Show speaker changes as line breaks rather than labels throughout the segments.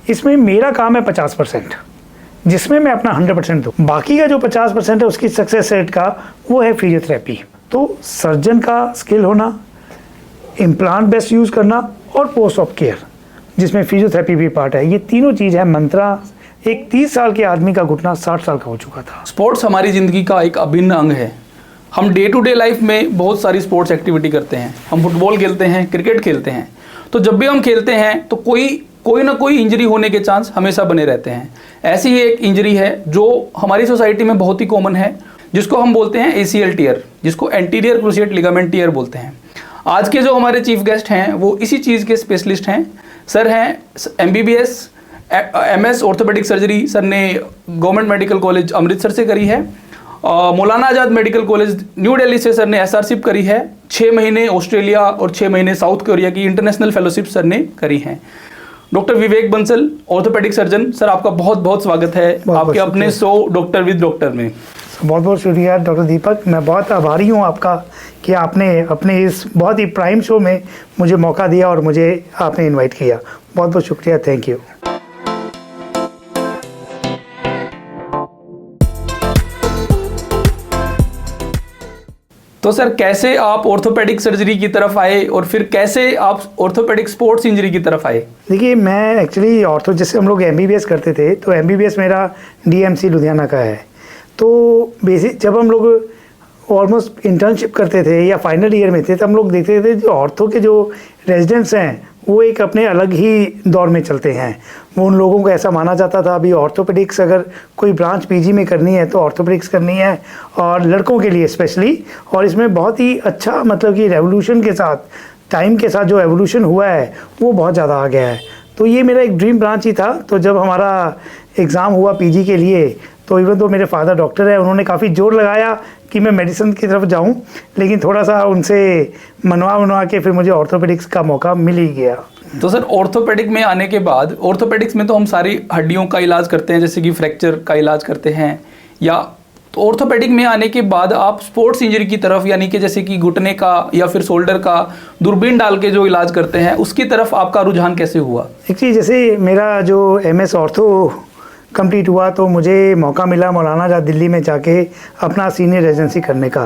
इसमें मेरा काम है 50%, जिसमें मैं अपना 100% दूँ। बाकी का जो 50% है उसकी सक्सेस रेट का वो है फिजियोथेरेपी। तो सर्जन का स्किल होना, इम्प्लांट बेस्ट यूज़ करना और पोस्ट ऑप केयर जिसमें फिजियोथेरेपी भी पार्ट है, ये तीनों चीज़ है मंत्रा। एक 30 साल के आदमी का घुटना 60 साल का हो चुका था।
स्पोर्ट्स हमारी ज़िंदगी का एक अभिन्न अंग है। हम डे टू डे लाइफ में बहुत सारी स्पोर्ट्स एक्टिविटी करते हैं। हम फुटबॉल खेलते हैं, क्रिकेट खेलते हैं। तो जब भी हम खेलते हैं तो कोई ना कोई इंजरी होने के चांस हमेशा बने रहते हैं। ऐसी ही एक इंजरी है जो हमारी सोसाइटी में बहुत ही कॉमन है, जिसको हम बोलते हैं ACL टीयर, जिसको एंटीरियर क्रूशिएट लिगामेंट टीयर बोलते हैं। आज के जो हमारे चीफ गेस्ट हैं वो इसी चीज़ के स्पेशलिस्ट हैं। सर हैं MBBS MS orthopaedic surgery, sir ने गवर्नमेंट मेडिकल कॉलेज अमृतसर से करी है। मौलाना आज़ाद मेडिकल कॉलेज न्यू दिल्ली से सर ने SRशिप करी है। 6 महीने ऑस्ट्रेलिया और 6 महीने साउथ कोरिया की इंटरनेशनल फेलोशिप सर ने करी है। Doctor Vivek Bansal, orthopaedic surgeon, sir आपका बहुत बहुत स्वागत है आपके अपने शो डॉक्टर विद डॉक्टर में।
बहुत बहुत शुक्रिया डॉक्टर दीपक, मैं बहुत आभारी हूँ आपका कि आपने अपने इस बहुत ही प्राइम शो में मुझे मौका दिया और मुझे आपने इनवाइट किया। बहुत बहुत शुक्रिया, थैंक यू।
तो सर कैसे आप ऑर्थोपेडिक सर्जरी की तरफ आए और फिर कैसे आप ऑर्थोपेडिक स्पोर्ट्स इंजरी की तरफ आए?
देखिए, मैं एक्चुअली ऑर्थो, जैसे हम लोग MBBS करते थे तो MBBS मेरा DMC लुधियाना का है। तो बेसिक जब हम लोग ऑलमोस्ट इंटर्नशिप करते थे या फाइनल ईयर में थे तो हम लोग देखते थे जो ऑर्थो के जो रेजिडेंट्स हैं वो एक अपने अलग ही दौर में चलते हैं। वो उन लोगों को ऐसा माना जाता था अभी ऑर्थोपेडिक्स अगर कोई ब्रांच PG में करनी है तो ऑर्थोपेडिक्स करनी है, और लड़कों के लिए स्पेशली। और इसमें बहुत ही अच्छा मतलब कि रेवोल्यूशन के साथ, टाइम के साथ जो एवोल्यूशन हुआ है वो बहुत ज़्यादा आ गया है। तो ये मेरा एक ड्रीम ब्रांच ही था। तो जब हमारा एग्ज़ाम हुआ PG के लिए तो इवन तो मेरे फादर डॉक्टर है, उन्होंने काफ़ी जोर लगाया कि मैं मेडिसिन की तरफ जाऊं, लेकिन थोड़ा सा उनसे मनवा के फिर मुझे ऑर्थोपेडिक्स का मौका मिल ही गया।
तो सर ऑर्थोपेडिक में आने के बाद, ऑर्थोपेडिक्स में तो हम सारी हड्डियों का इलाज करते हैं, जैसे कि फ्रैक्चर का इलाज करते हैं, या तो ऑर्थोपेडिक में आने के बाद आप स्पोर्ट्स इंजरी की तरफ, यानी कि जैसे कि घुटने का या फिर शोल्डर का दूरबीन डाल के जो इलाज करते हैं, उसकी तरफ आपका रुझान कैसे हुआ?
एक्चुअली जैसे मेरा जो MS ऑर्थो कंप्लीट हुआ तो मुझे मौका मिला मौलाना आज़ाद दिल्ली में जाके अपना सीनियर रेजिडेंसी करने का।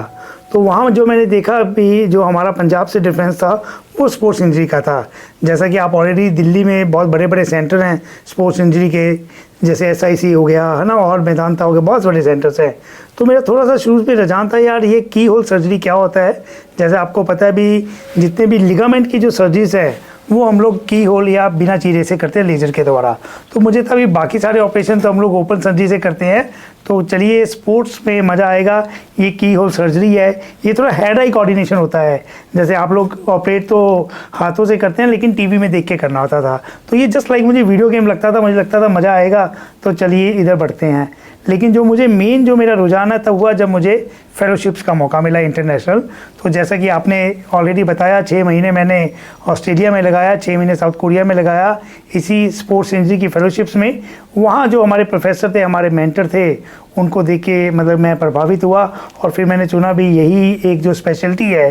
तो वहाँ जो मैंने देखा भी, जो हमारा पंजाब से डिफरेंस था वो स्पोर्ट्स इंजरी का था। जैसा कि आप ऑलरेडी दिल्ली में बहुत बड़े बड़े सेंटर हैं स्पोर्ट्स इंजरी के, जैसे SIC हो गया है ना, और मेदांता हो गया, बहुत बड़े सेंटर्स हैं। तो मेरा थोड़ा सा शुरू में रुझान था यार ये की होल सर्जरी क्या होता है। जैसे आपको पता है भी जितने भी लिगामेंट की जो सर्जरीज है वो हम लोग की होल या बिना चीरे से करते हैं लेजर के द्वारा। तो मुझे तभी बाकी सारे ऑपरेशन तो हम लोग ओपन सर्जरी से करते हैं। तो चलिए स्पोर्ट्स में मज़ा आएगा, ये की होल सर्जरी है, ये थोड़ा हेड आई कोऑर्डिनेशन होता है। जैसे आप लोग ऑपरेट तो हाथों से करते हैं लेकिन टीवी में देख के करना होता था। तो ये जस्ट लाइक मुझे वीडियो गेम लगता था, मुझे लगता था मज़ा आएगा तो चलिए इधर बढ़ते हैं। लेकिन जो मुझे मेन जो मेरा रुझान है तब हुआ जब मुझे फेलोशिप्स का मौका मिला इंटरनेशनल। तो जैसा कि आपने ऑलरेडी बताया, 6 महीने मैंने ऑस्ट्रेलिया में लगाया, 6 महीने साउथ कोरिया में लगाया इसी स्पोर्ट्स इंजरी की फेलोशिप्स में। वहाँ जो हमारे प्रोफेसर थे, हमारे मेंटर थे, उनको देख के मतलब मैं प्रभावित हुआ और फिर मैंने चुना भी यही एक जो स्पेशलिटी है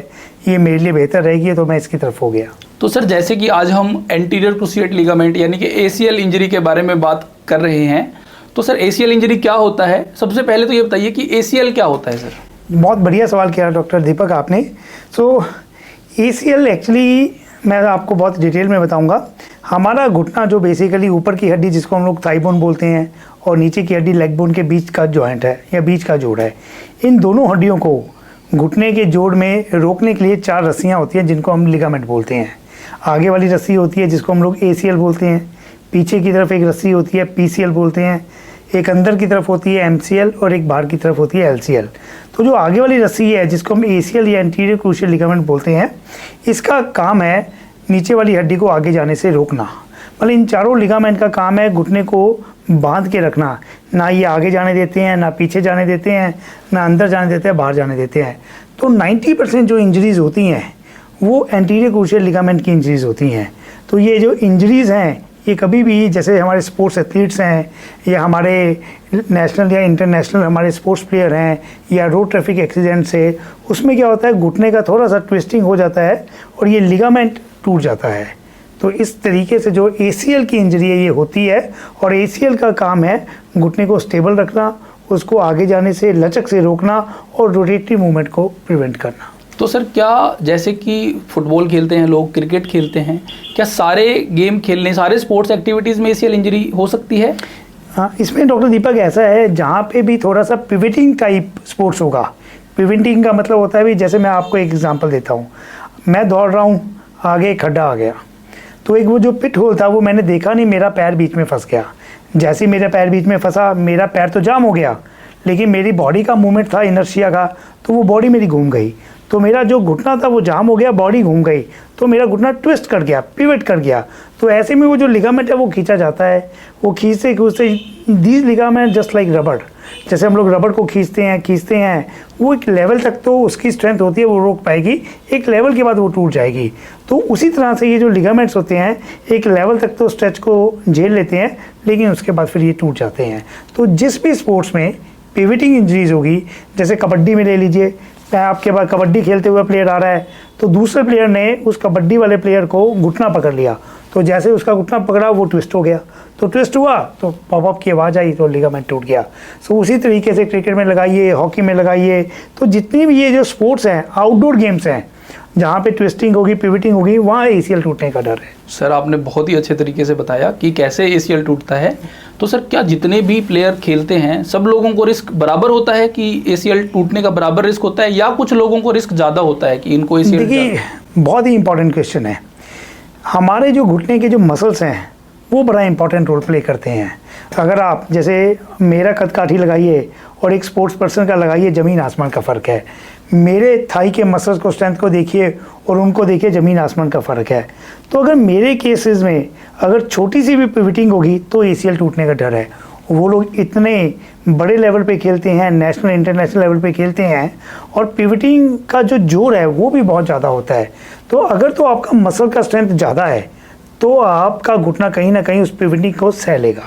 ये मेरे लिए बेहतर रहेगी, तो मैं इसकी तरफ हो गया।
तो सर जैसे कि आज हम एंटीरियर क्रूशिएट लिगामेंट यानी कि ACL इंजरी के बारे में बात कर रहे हैं, तो सर ACL इंजरी क्या होता है? सबसे पहले तो ये बताइए कि ACL क्या होता है सर?
बहुत बढ़िया सवाल किया डॉक्टर दीपक आपने। सो ACL एक्चुअली मैं आपको बहुत डिटेल में बताऊंगा। हमारा घुटना जो बेसिकली ऊपर की हड्डी जिसको हम लोग थाई बोन बोलते हैं और नीचे की हड्डी लेग बोन के बीच का जॉइंट है या बीच का जोड़ है, इन दोनों हड्डियों को घुटने के जोड़ में रोकने के लिए 4 रस्सियाँ होती हैं जिनको हम लिगामेंट बोलते हैं। आगे वाली रस्सी होती है जिसको हम लोग ACL बोलते हैं, पीछे की तरफ एक रस्सी होती है PCL बोलते हैं, एक अंदर की तरफ होती है MCL और एक बाहर की तरफ होती है LCL। तो जो आगे वाली रस्सी है जिसको हम ACL या एंटीरियर क्रूशियल लिगामेंट बोलते हैं, इसका काम है नीचे वाली हड्डी को आगे जाने से रोकना। मतलब इन चारों लिगामेंट का काम है घुटने को बांध के रखना, ना ये आगे जाने देते हैं, ना पीछे जाने देते हैं, ना अंदर जाने देते हैं, बाहर जाने देते हैं। तो 90% जो इंजरीज़ होती हैं वो एंटीरियर क्रूशियल लिगामेंट की इंजरीज़ होती हैं। तो ये जो इंजरीज़ हैं ये कभी भी, जैसे हमारे स्पोर्ट्स एथलीट्स हैं या हमारे नेशनल या इंटरनेशनल हमारे स्पोर्ट्स प्लेयर हैं या रोड ट्रैफिक एक्सीडेंट से, उसमें क्या होता है घुटने का थोड़ा सा ट्विस्टिंग हो जाता है और ये लिगामेंट टूट जाता है। तो इस तरीके से जो ACL की इंजरी है ये होती है, और ACL का काम है घुटने को स्टेबल रखना, उसको आगे जाने से, लचक से रोकना और रोटेटरी मूवमेंट को प्रिवेंट करना।
तो सर क्या जैसे कि फुटबॉल खेलते हैं लोग, क्रिकेट खेलते हैं, क्या सारे गेम खेलने, सारे स्पोर्ट्स एक्टिविटीज़ में ACL इंजरी हो सकती है?
हाँ, इसमें डॉक्टर दीपक ऐसा है, जहाँ पे भी थोड़ा सा पिवटिंग टाइप स्पोर्ट्स होगा। पिवटिंग का मतलब होता है भी, जैसे मैं आपको एक एग्जांपल देता हूँ, मैं दौड़ रहा हूँ, आगे एक खड्डा आ गया, तो एक वो जो पिट होल था वो मैंने देखा नहीं, मेरा पैर बीच में फंस गया। जैसे ही मेरा पैर बीच में फंसा, मेरा पैर तो जाम हो गया, लेकिन मेरी बॉडी का मूवमेंट था इनर्शिया का, तो वो बॉडी मेरी घूम गई, तो मेरा जो घुटना था वो जाम हो गया, बॉडी घूम गई, तो मेरा घुटना ट्विस्ट कर गया, पिवट कर गया। तो ऐसे में वो जो लिगामेंट है वो खींचा जाता है, वो खींचते खींचते दीज लिगामेंट जस्ट लाइक रबड़, जैसे हम लोग रबड़ को खींचते हैं, वो एक लेवल तक तो उसकी स्ट्रेंथ होती है, वो रोक पाएगी, एक लेवल के बाद वो टूट जाएगी। तो उसी तरह से ये जो लिगामेंट्स होते हैं एक लेवल तक तो स्ट्रेच को झेल लेते हैं, लेकिन उसके बाद फिर ये टूट जाते हैं। तो जिस भी स्पोर्ट्स में पिवटिंग इंजरीज होगी, जैसे कबड्डी में ले लीजिए, आपके पास कबड्डी खेलते हुए प्लेयर आ रहा है, तो दूसरे प्लेयर ने उस कबड्डी वाले प्लेयर को घुटना पकड़ लिया, तो जैसे उसका घुटना पकड़ा वो ट्विस्ट हो गया, तो ट्विस्ट हुआ तो पॉपअप की आवाज़ आई, तो लिगामेंट टूट गया। सो उसी तरीके से क्रिकेट में लगाइए, हॉकी में लगाइए, तो जितने भी ये जो स्पोर्ट्स हैं, आउटडोर गेम्स हैं, जहाँ पे ट्विस्टिंग होगी, पिवटिंग होगी, वहाँ ACL टूटने का डर है।
सर आपने बहुत ही अच्छे तरीके से बताया कि कैसे ACL टूटता है। तो सर क्या जितने भी प्लेयर खेलते हैं सब लोगों को रिस्क बराबर होता है कि ACL टूटने का बराबर रिस्क होता है, या कुछ लोगों को रिस्क ज़्यादा होता है कि इनको ACL?
देखिए, बहुत ही इंपॉर्टेंट क्वेश्चन है। हमारे जो घुटने के जो मसल्स हैं वो बड़ा इंपॉर्टेंट रोल प्ले करते हैं। अगर आप जैसे मेरा कद काठी लगाइए और एक स्पोर्ट्स पर्सन का लगाइए, ज़मीन आसमान का फ़र्क है। मेरे थाई के मसल्स को, स्ट्रेंथ को देखिए और उनको देखिए, ज़मीन आसमान का फ़र्क है। तो अगर मेरे केसेस में अगर छोटी सी भी पिवटिंग होगी तो ACL टूटने का डर है। वो लोग इतने बड़े लेवल पे खेलते हैं, नेशनल इंटरनेशनल लेवल पे खेलते हैं, और पिवटिंग का जो जोर है वो भी बहुत ज़्यादा होता है। तो अगर तो आपका मसल का स्ट्रेंथ ज़्यादा है तो आपका घुटना कहीं ना कहीं उस पिवटिंग को सह लेगा,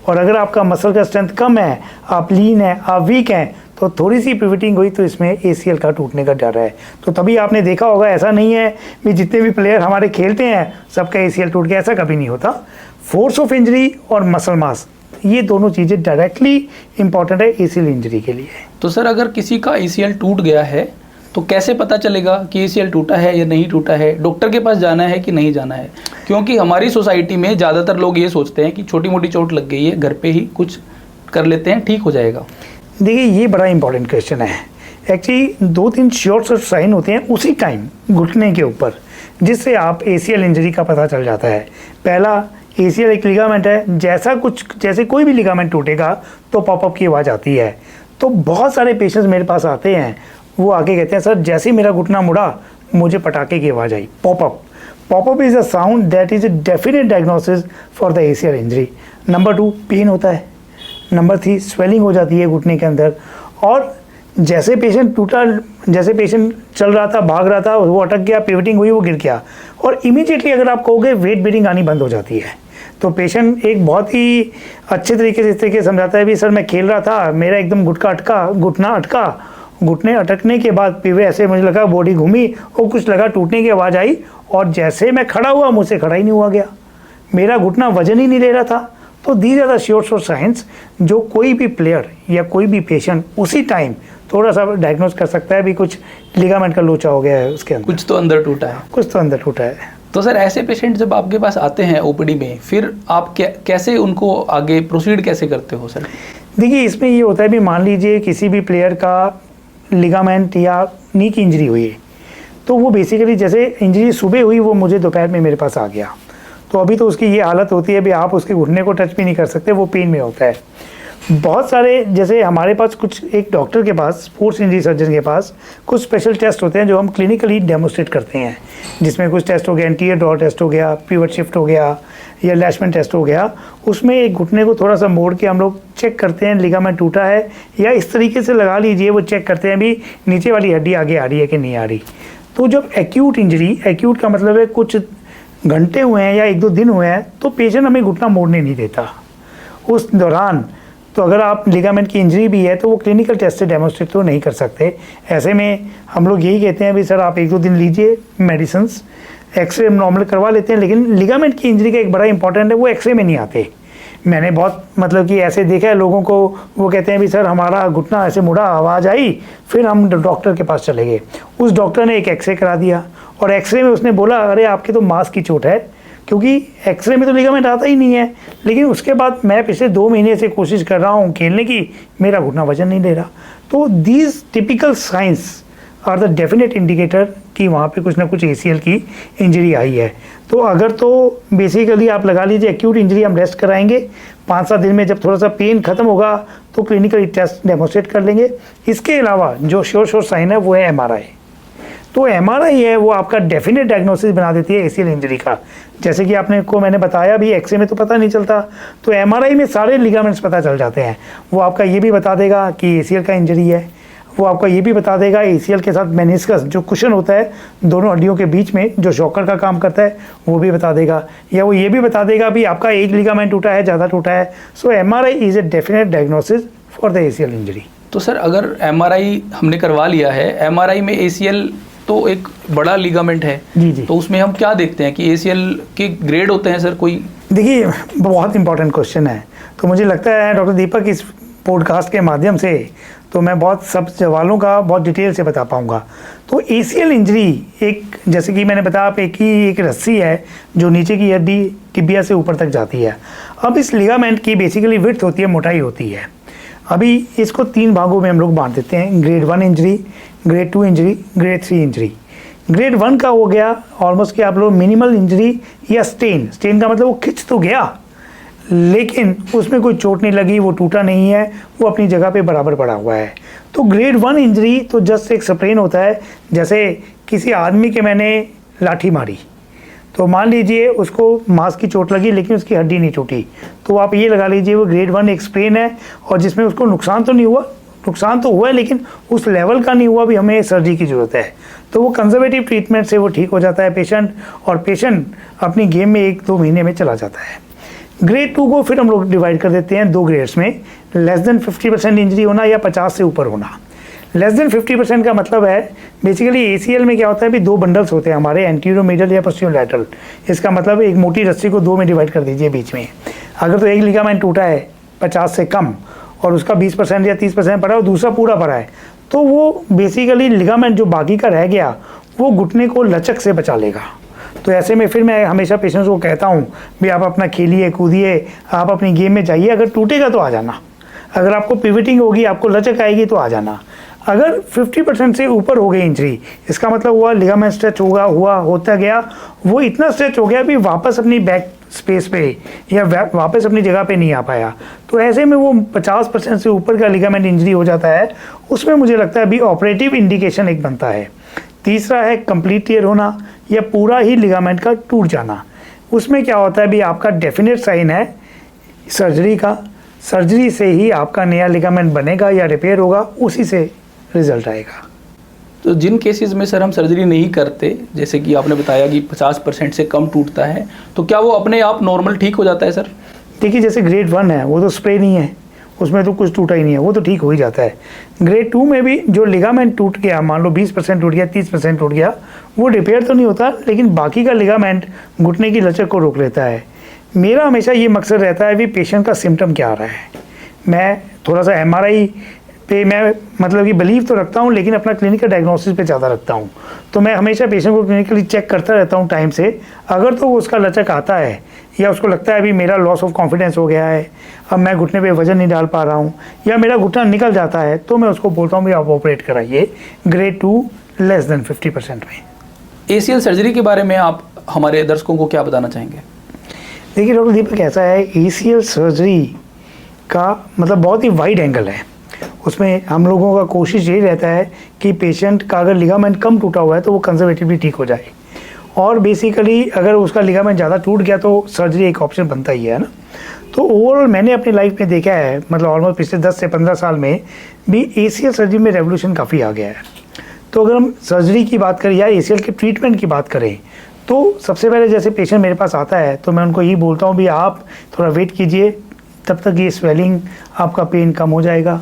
और अगर आपका मसल का स्ट्रेंथ कम है, आप लीन हैं, आप वीक हैं, तो थोड़ी सी पिवटिंग हुई तो इसमें ACL का टूटने का डर है। तो तभी आपने देखा होगा, ऐसा नहीं है कि जितने भी प्लेयर हमारे खेलते हैं सबका ACL टूट गया, ऐसा कभी नहीं होता। फोर्स ऑफ इंजरी और मसल मास, ये दोनों चीज़ें डायरेक्टली इंपॉर्टेंट है ACL इंजरी के लिए।
तो सर अगर किसी का ACL टूट गया है तो कैसे पता चलेगा कि ACL टूटा है या नहीं टूटा है? डॉक्टर के पास जाना है कि नहीं जाना है? क्योंकि हमारी सोसाइटी में ज़्यादातर लोग ये सोचते हैं कि छोटी मोटी चोट लग गई है, घर पे ही कुछ कर लेते हैं, ठीक हो जाएगा।
देखिए, ये बड़ा इंपॉर्टेंट क्वेश्चन है। एक्चुअली 2-3 शॉर्ट्स और साइन होते हैं उसी टाइम घुटने के ऊपर, जिससे आप ACL इंजरी का पता चल जाता है। पहला, ACL एक लिगामेंट है, जैसे कोई भी लिगामेंट टूटेगा तो पॉपअप की आवाज़ आती है। तो बहुत सारे पेशेंट्स मेरे पास आते हैं, वो आके कहते हैं, सर जैसे ही मेरा घुटना मुड़ा मुझे पटाखे की आवाज़ आई, popup is a sound that is a definite diagnosis for the ACL injury. Number 2, pain होता है। नंबर 3, स्वेलिंग हो जाती है घुटने के अंदर, और जैसे पेशेंट चल रहा था, भाग रहा था, वो अटक गया, पिवटिंग हुई, वो गिर गया, और इमीडिएटली अगर आप कहोगे वेट बेरिंग आनी बंद हो जाती है। तो पेशेंट एक बहुत ही अच्छे तरीके से इस तरीके से समझाता है भी, सर मैं खेल रहा था, मेरा एकदम घुटना अटका, घुटने अटकने के बाद पीवे ऐसे मुझे लगा, बॉडी घूमी और कुछ लगा, टूटने की आवाज़ आई, और जैसे मैं खड़ा हुआ मुझसे खड़ा ही नहीं हुआ गया, मेरा घुटना वजन ही नहीं ले रहा था। तो दीज आर द श्योर्स और साइंस जो कोई भी प्लेयर या कोई भी पेशेंट उसी टाइम थोड़ा सा डायग्नोज कर सकता है भी कुछ लिगामेंट का लोचा हो गया है उसके अंदर,
कुछ तो अंदर टूटा है। तो सर ऐसे पेशेंट जब आपके पास आते हैं OPD में, फिर आप कैसे उनको आगे प्रोसीड कैसे करते हो सर?
देखिए, इसमें ये होता है भी, मान लीजिए किसी भी प्लेयर का लिगामेंट या नी की इंजरी हुई है, तो वो बेसिकली जैसे इंजरी सुबह हुई, वो मुझे दोपहर में मेरे पास आ गया, तो अभी तो उसकी ये हालत होती है भी आप उसके घुटने को टच भी नहीं कर सकते, वो पेन में होता है। बहुत सारे, जैसे हमारे पास कुछ, एक डॉक्टर के पास, स्पोर्ट्स इंजरी सर्जन के पास कुछ स्पेशल टेस्ट होते हैं जो हम क्लिनिकली डेमोस्ट्रेट करते हैं, जिसमें कुछ टेस्ट हो गया, एंटीरियर डॉर टेस्ट हो गया, पिवट शिफ्ट हो गया, या लैशमेंट टेस्ट हो गया। उसमें एक घुटने को थोड़ा सा मोड़ के हम लोग चेक करते हैं लिगामेंट टूटा है, या इस तरीके से लगा लीजिए, वो चेक करते हैं भी नीचे वाली हड्डी आगे आ रही है कि नहीं आ रही। तो जब एक्यूट इंजरी, एक्यूट का मतलब है कुछ घंटे हुए हैं या 1-2 दिन हुए हैं, तो पेशेंट हमें घुटना मोड़ने नहीं देता उस दौरान। तो अगर आप लिगामेंट की इंजरी भी है तो वो क्लिनिकल टेस्ट से डेमोस्ट्रेट तो नहीं कर सकते। ऐसे में हम लोग यही कहते हैं भी सर आप 1-2 दिन लीजिए मेडिसिन्स, एक्सरे नॉर्मल करवा लेते हैं, लेकिन लिगामेंट की इंजरी का एक बड़ा इंपॉर्टेंट है, वो एक्सरे में नहीं आते। मैंने बहुत मतलब कि ऐसे देखा है लोगों को, वो कहते हैं भी सर हमारा घुटना ऐसे मुड़ा, आवाज़ आई, फिर हम डॉक्टर के पास चले गए। उस डॉक्टर ने एक एक्सरे करा दिया और एक्सरे में उसने बोला अरे आपके तो मांस की चोट है, क्योंकि एक्सरे में तो लिगामेंट आता ही नहीं है। लेकिन उसके बाद मैं पिछले 2 महीने से कोशिश कर रहा हूँ खेलने की, मेरा घुटना वजन नहीं ले रहा। तो these typical signs are the definite indicator कि वहाँ पे कुछ ना कुछ ACL की इंजरी आई है। तो अगर तो बेसिकली आप लगा लीजिए एक्यूट इंजरी हम रेस्ट कराएंगे, 5-7 दिन में जब थोड़ा सा पेन खत्म होगा तो क्लिनिकल टेस्ट डेमोस्ट्रेट कर लेंगे। इसके अलावा जो श्योर साइन है वो है MRI। तो MRI है वो आपका डेफिनेट डायग्नोसिस बना देती है ACL इंजरी का। जैसे कि मैंने बताया भी, एक्सरे में तो पता नहीं चलता, तो MRI में सारे लिगामेंट्स पता चल जाते हैं। वो आपका ये भी बता देगा कि ACL का इंजरी है, वो आपका ये भी बता देगा ACL के साथ मेनिस्कस जो कुशन होता है दोनों हड्डियों के बीच में, जो शॉकर का काम करता है, वो भी बता देगा। या वो ये भी बता देगा भी आपका एक लिगामेंट टूटा है, ज़्यादा टूटा है। सो MRI is a definite diagnosis for the ACL injury.
तो सर अगर MRI हमने करवा लिया है, MRI में ACL तो एक बड़ा लिगामेंट है
जी।
तो उसमें हम क्या देखते हैं कि ACL के ग्रेड होते हैं सर कोई?
देखिए बहुत इंपॉर्टेंट क्वेश्चन है। तो मुझे लगता है डॉक्टर दीपक इस पॉडकास्ट के माध्यम से तो मैं बहुत सब सवालों का बहुत डिटेल से बता पाऊँगा। तो ACL इंजरी एक, जैसे कि मैंने बताया आप, एक रस्सी है जो नीचे की हड्डी टिबिया से ऊपर तक जाती है। अब इस लिगामेंट की बेसिकली विड्थ होती है, मोटाई होती है। अभी इसको 3 भागों में हम लोग बांट देते हैं, grade 1 injury, grade 2 injury, grade 3 injury. Grade 1 का हो गया ऑलमोस्ट कि आप लोग मिनिमल इंजरी या स्टेन का मतलब वो खिंच तो गया लेकिन उसमें कोई चोट नहीं लगी, वो टूटा नहीं है, वो अपनी जगह पे बराबर पड़ा हुआ है। तो ग्रेड 1 इंजरी तो जस्ट एक स्प्रेन होता है, जैसे किसी आदमी के मैंने लाठी मारी तो मान लीजिए उसको मांस की चोट लगी लेकिन उसकी हड्डी नहीं टूटी, तो आप ये लगा लीजिए वो ग्रेड 1 एक स्प्रेन है, और जिसमें उसको नुकसान तो नहीं हुआ, नुकसान तो हुआ है लेकिन उस लेवल का नहीं हुआ भी हमें सर्जरी की ज़रूरत है। तो वो कंजर्वेटिव ट्रीटमेंट से वो ठीक हो जाता है पेशेंट, और पेशेंट अपनी गेम में 1-2 महीने में चला जाता है। ग्रेड 2 को फिर हम लोग डिवाइड कर देते हैं 2 ग्रेड्स में, लेस देन 50% इंजरी होना या 50 से ऊपर होना। लेस देन 50% का मतलब है बेसिकली ACL में क्या होता है भी 2 बंडल्स होते हैं हमारे, एंटीरियर मिडल या पोस्टीरियर लैटरल। इसका मतलब एक मोटी रस्सी को 2 में डिवाइड कर दीजिए बीच में। अगर तो एक लिगामेंट टूटा है 50 से कम और उसका 20% या 30% पड़ा है और दूसरा पूरा पड़ा है, तो वो बेसिकली लिगामेंट जो बाकी का रह गया वो घुटने को लचक से बचा लेगा। तो ऐसे में फिर मैं हमेशा पेशेंट्स को कहता हूँ भी आप अपना खेलिए कूदिए, आप अपनी गेम में जाइए, अगर टूटेगा तो आ जाना, अगर आपको पिवटिंग होगी, आपको लचक आएगी तो आ जाना। अगर 50% से ऊपर हो गई इंजरी, इसका मतलब हुआ लिगामेंट स्ट्रेच होता गया, वो इतना स्ट्रेच हो गया भी वापस अपनी बैक स्पेस पे या वापस अपनी जगह पे नहीं आ पाया, तो ऐसे में वो 50% से ऊपर का लिगामेंट इंजरी हो जाता है। उसमें मुझे लगता है अभी ऑपरेटिव इंडिकेशन एक बनता है। तीसरा है कंप्लीट टियर होना या पूरा ही लिगामेंट का टूट जाना। उसमें क्या होता है भी आपका डेफिनेट साइन है सर्जरी का, सर्जरी से ही आपका नया लिगामेंट बनेगा या रिपेयर होगा, उसी से रिजल्ट आएगा।
तो जिन केसेस में सर हम सर्जरी नहीं करते, जैसे कि आपने बताया कि 50% से कम टूटता है, तो क्या वो अपने आप नॉर्मल ठीक हो जाता है सर?
देखिए जैसे ग्रेड 1 है वो तो स्प्रे नहीं है, उसमें तो कुछ टूटा ही नहीं है, वो तो ठीक हो ही जाता है। ग्रेड 2 में भी जो लिगामेंट टूट गया, मान लो 20% टूट गया, 30% टूट गया, वो रिपेयर तो नहीं होता लेकिन बाकी का लिगामेंट घुटने की लचक को रोक लेता है। मेरा हमेशा ये मकसद रहता है कि पेशेंट का सिम्टम क्या आ रहा है। मैं थोड़ा सा MRI पे मैं मतलब कि बिलीव तो रखता हूँ लेकिन अपना क्लिनिकल डायग्नोसिस पे ज़्यादा रखता हूँ। तो मैं हमेशा पेशेंट को क्लिनिकली चेक करता रहता हूँ टाइम से। अगर तो उसका लचक आता है या उसको लगता है अभी मेरा लॉस ऑफ कॉन्फिडेंस हो गया है, अब मैं घुटने पे वजन नहीं डाल पा रहा हूँ या मेरा घुटना निकल जाता है, तो मैं उसको बोलता हूँ भी आप ऑपरेट कराइए ग्रेड 2 लेस देन 50% में।
ACL सर्जरी के बारे में आप हमारे दर्शकों को क्या बताना चाहेंगे?
देखिए डॉक्टर दीपक, ऐसा है ACL सर्जरी का मतलब बहुत ही वाइड एंगल है। उसमें हम लोगों का कोशिश यही रहता है कि पेशेंट का अगर लिगामेंट कम टूटा हुआ है तो वो कंजर्वेटिवली ठीक हो जाए, और बेसिकली अगर उसका लिगामेंट ज़्यादा टूट गया तो सर्जरी एक ऑप्शन बनता ही है ना। तो ओवरऑल मैंने अपनी लाइफ में देखा है, मतलब ऑलमोस्ट पिछले 10 से 15 साल में भी ACL सर्जरी में रेवोल्यूशन काफ़ी आ गया है। तो अगर हम सर्जरी की बात करें या ACL के ट्रीटमेंट की बात करें, तो सबसे पहले जैसे पेशेंट मेरे पास आता है तो मैं उनको यही बोलता हूँ भी आप थोड़ा वेट कीजिए, तब तक ये स्वेलिंग आपका पेन कम हो जाएगा।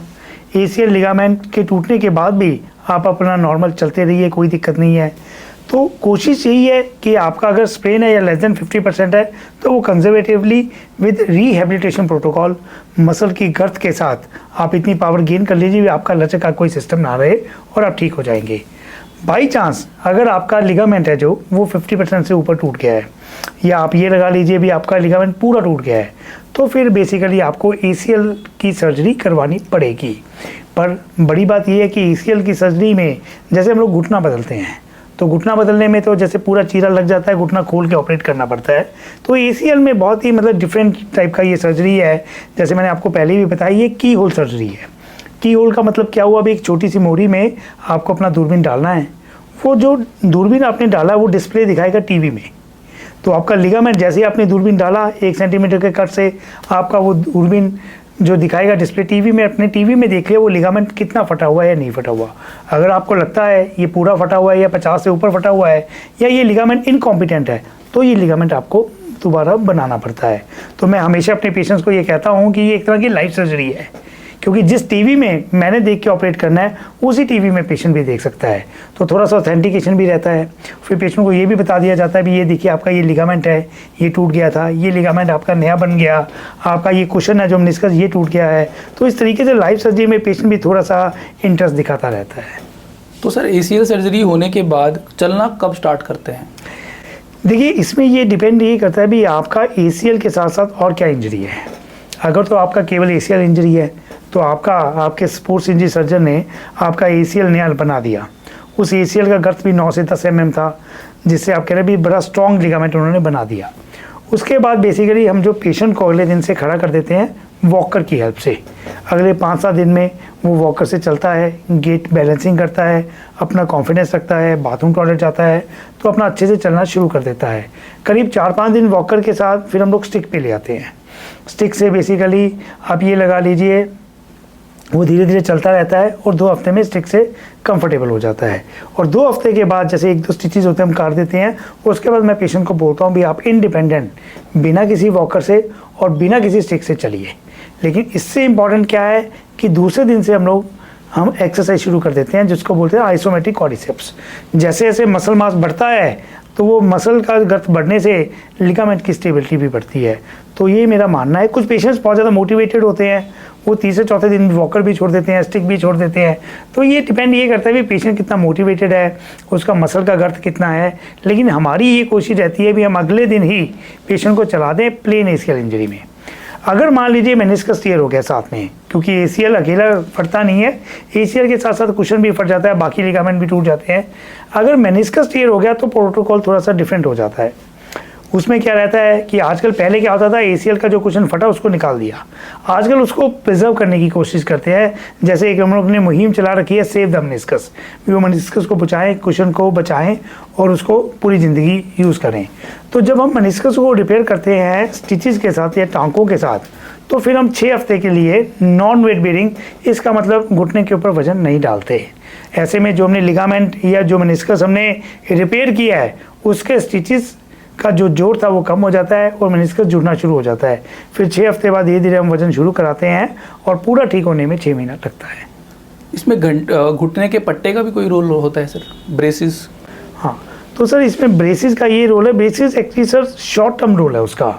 ACL लिगामेंट के टूटने के बाद भी आप अपना नॉर्मल चलते रहिए, कोई दिक्कत नहीं है। तो कोशिश यही है कि आपका अगर स्प्रेन है या लेस देन 50% है तो वो conservatively with rehabilitation protocol muscle की गर्थ के साथ आप इतनी पावर गेन कर लीजिए आपका लचक का कोई सिस्टम ना रहे और आप ठीक हो जाएंगे। बाई चांस अगर आपका लिगामेंट है जो वो 50% से ऊपर टूट गया है या आप ये लगा लीजिए भी आपका लिगामेंट पूरा टूट गया है तो फिर बेसिकली आपको ACL की सर्जरी करवानी पड़ेगी। पर बड़ी बात यह है कि ACL की सर्जरी में जैसे हम लोग घुटना बदलते हैं तो घुटना बदलने में तो जैसे पूरा चीरा लग जाता है, घुटना खोल के ऑपरेट करना पड़ता है। तो ACL में बहुत ही मतलब डिफरेंट टाइप का ये सर्जरी है। जैसे मैंने आपको पहले भी बताया ये की होल सर्जरी है। की होल का मतलब क्या हुआ, अभी एक छोटी सी मोरी में आपको अपना दूरबीन डालना है, वो जो दूरबीन आपने डाला वो डिस्प्ले दिखाएगा टीवी में। तो आपका लिगामेंट जैसे ही आपने दूरबीन डाला 1 सेंटीमीटर के कट से आपका वो दूरबीन जो दिखाएगा डिस्प्ले टीवी में, अपने टीवी में देख लिया वो लिगामेंट कितना फटा हुआ है या नहीं फटा हुआ। अगर आपको लगता है ये पूरा फटा हुआ है या 50 से ऊपर फटा हुआ है या ये लिगामेंट इनकॉम्पिटेंट है तो ये लिगामेंट आपको दोबारा बनाना पड़ता है। तो मैं हमेशा अपने पेशेंट्स को ये कहता हूँ कि ये एक तरह की लाइफ सर्जरी है, क्योंकि जिस टीवी में मैंने देख के ऑपरेट करना है उसी टीवी में पेशेंट भी देख सकता है। तो थोड़ा सा ऑथेंटिकेशन भी रहता है। फिर पेशेंट को ये भी बता दिया जाता है भी ये देखिए आपका ये लिगामेंट है, ये टूट गया था, ये लिगामेंट आपका नया बन गया, आपका ये कुशन है जो मेनिस्कस ये टूट गया है। तो इस तरीके से लाइफ सर्जरी में पेशेंट भी थोड़ा सा इंटरेस्ट दिखाता रहता है।
तो सर ACL सर्जरी होने के बाद चलना कब स्टार्ट करते हैं?
देखिए इसमें ये डिपेंड ये करता है भी आपका ACL के साथ साथ और क्या इंजरी है। अगर तो आपका केवल ACL इंजरी है तो आपके स्पोर्ट्स इंजरी सर्जन ने आपका ACL नया बना दिया। उस ACL का गर्थ भी 9 से 10 mm था, जिससे आप कह रहे भी बड़ा स्ट्रॉन्ग लिगामेंट उन्होंने बना दिया। उसके बाद बेसिकली हम जो पेशेंट को अगले दिन से खड़ा कर देते हैं वॉकर की हेल्प से। अगले 5-7 दिन में वो वॉकर से चलता है, गेट बैलेंसिंग करता है, अपना कॉन्फिडेंस रखता है, बाथरूम टॉयलेट जाता है तो अपना अच्छे से चलना शुरू कर देता है। करीब 4-5 दिन वॉकर के साथ फिर हम लोग स्टिक पे ले आते हैं। स्टिक से बेसिकली आप ये लगा लीजिए वो धीरे धीरे चलता रहता है और 2 हफ्ते में स्टिक से कंफर्टेबल हो जाता है। और 2 हफ्ते के बाद जैसे 1-2 स्टिचेस होते हैं हम काट देते हैं। उसके बाद मैं पेशेंट को बोलता हूँ भी आप इंडिपेंडेंट बिना किसी वॉकर से और बिना किसी स्टिक से चलिए। लेकिन इससे इम्पॉर्टेंट क्या है कि दूसरे दिन से हम एक्सरसाइज शुरू कर देते हैं जिसको बोलते हैं आइसोमेट्रिक क्वाड्रिसेप्स। जैसे जैसे मसल मास बढ़ता है तो वो मसल का गर्थ बढ़ने से लिगामेंट की स्टेबिलिटी भी बढ़ती है। तो ये मेरा मानना है। कुछ पेशेंट्स बहुत ज़्यादा मोटिवेटेड होते हैं, वो 3 से 4 दिन वॉकर भी छोड़ देते हैं, स्टिक भी छोड़ देते हैं। तो ये डिपेंड ये करता है कि पेशेंट कितना मोटिवेटेड है, उसका मसल का गर्थ कितना है। लेकिन हमारी ये कोशिश रहती है भी हम अगले दिन ही पेशेंट को चला दें प्लेन ACL इंजरी में। अगर मान लीजिए मेनिस्कस टियर हो गया साथ में, क्योंकि ACL अकेला फटता नहीं है, ACL के साथ साथ कुशन भी फट जाता है, बाकी लिगामेंट भी टूट जाते हैं। अगर मेनिस्कस टियर हो गया तो प्रोटोकॉल थोड़ा सा डिफरेंट हो जाता है। उसमें क्या रहता है कि आजकल पहले क्या होता था ACL का जो कुशन फटा उसको निकाल दिया, आजकल उसको प्रिजर्व करने की कोशिश करते हैं। जैसे एक हम लोग ने मुहिम चला रखी है सेव द मेनिस्कस, वो मेनिस्कस को बचाएं, कुशन को बचाएं और उसको पूरी ज़िंदगी यूज़ करें। तो जब हम मेनिस्कस को रिपेयर करते हैं स्टिचेस के साथ या टांकों के साथ तो फिर हम 6 हफ्ते के लिए नॉन वेट बेयरिंग, इसका मतलब घुटने के ऊपर वजन नहीं डालते। ऐसे में जो हमने लिगामेंट या जो मेनिस्कस हमने रिपेयर किया है उसके स्टिचेस का जो जोड़ था वो कम हो जाता है और मेनिस्कस जुड़ना शुरू हो जाता है। फिर 6 हफ्ते बाद धीरे धीरे हम वजन शुरू कराते हैं और पूरा ठीक होने में 6 महीना लगता है।
इसमें घुटने के पट्टे का भी कोई रोल होता है सर, ब्रेसिस?
हाँ, तो सर इसमें ब्रेसिस का ये रोल है। Braces actually sir short term role है उसका,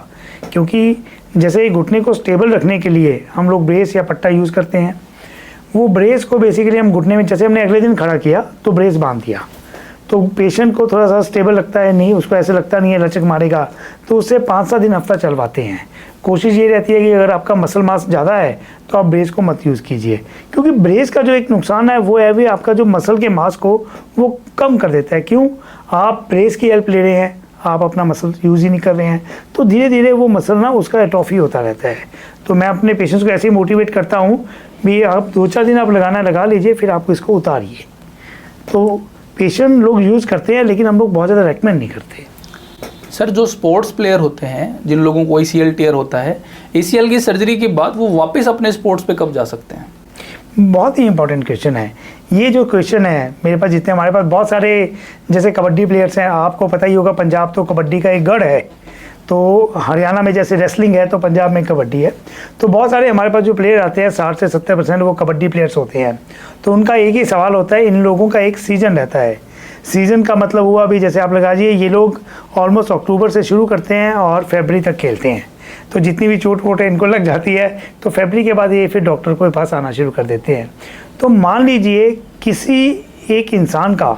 क्योंकि जैसे घुटने को स्टेबल रखने के लिए हम लोग ब्रेस या पट्टा यूज़ करते हैं। वो ब्रेस को बेसिकली हम घुटने में, जैसे हमने अगले दिन खड़ा किया तो ब्रेस बांध दिया तो पेशेंट को थोड़ा सा स्टेबल लगता है, नहीं उसको ऐसे लगता नहीं है लचक मारेगा, तो उससे 5-7 दिन हफ्ता चलवाते हैं। कोशिश ये रहती है कि अगर आपका मसल मास ज़्यादा है तो आप ब्रेस को मत यूज़ कीजिए, क्योंकि ब्रेस का जो एक नुकसान है वो है भी आपका जो मसल के मास को वो कम कर देता है। क्यों? आप ब्रेस की हेल्प ले रहे हैं, आप अपना मसल यूज़ ही नहीं कर रहे हैं, तो धीरे धीरे वो मसल ना उसका एट्रोफी होता रहता है। तो मैं अपने पेशेंट्स को ऐसे ही मोटिवेट करता हूँ भी आप 2-4 दिन आप लगा लीजिए, फिर आप इसको उतारिए। तो पेशेंट लोग यूज़ करते हैं लेकिन हम लोग बहुत ज़्यादा रेकमेंड नहीं करते।
सर जो स्पोर्ट्स प्लेयर होते हैं जिन लोगों को ACL टियर होता है, ACL की सर्जरी के बाद वो वापस अपने स्पोर्ट्स पे कब जा सकते हैं?
बहुत ही इंपॉर्टेंट क्वेश्चन है ये। जो क्वेश्चन है मेरे पास, जितने हमारे पास बहुत सारे जैसे कबड्डी प्लेयर्स हैं, आपको पता ही होगा पंजाब तो कबड्डी का एक गढ़ है। तो हरियाणा में जैसे रेसलिंग है तो पंजाब में कबड्डी है। तो बहुत सारे हमारे पास जो प्लेयर आते हैं 60 से 70% वो कबड्डी प्लेयर्स होते हैं। तो उनका एक ही सवाल होता है, इन लोगों का एक सीज़न रहता है। सीज़न का मतलब हुआ भी, जैसे आप लगा लीजिए ये लोग ऑलमोस्ट अक्टूबर से शुरू करते हैं और फरवरी तक खेलते हैं, तो जितनी भी चोट वोट इनको लग जाती है तो फरवरी के बाद ये फिर डॉक्टर के पास आना शुरू कर देते हैं। तो मान लीजिए किसी एक इंसान का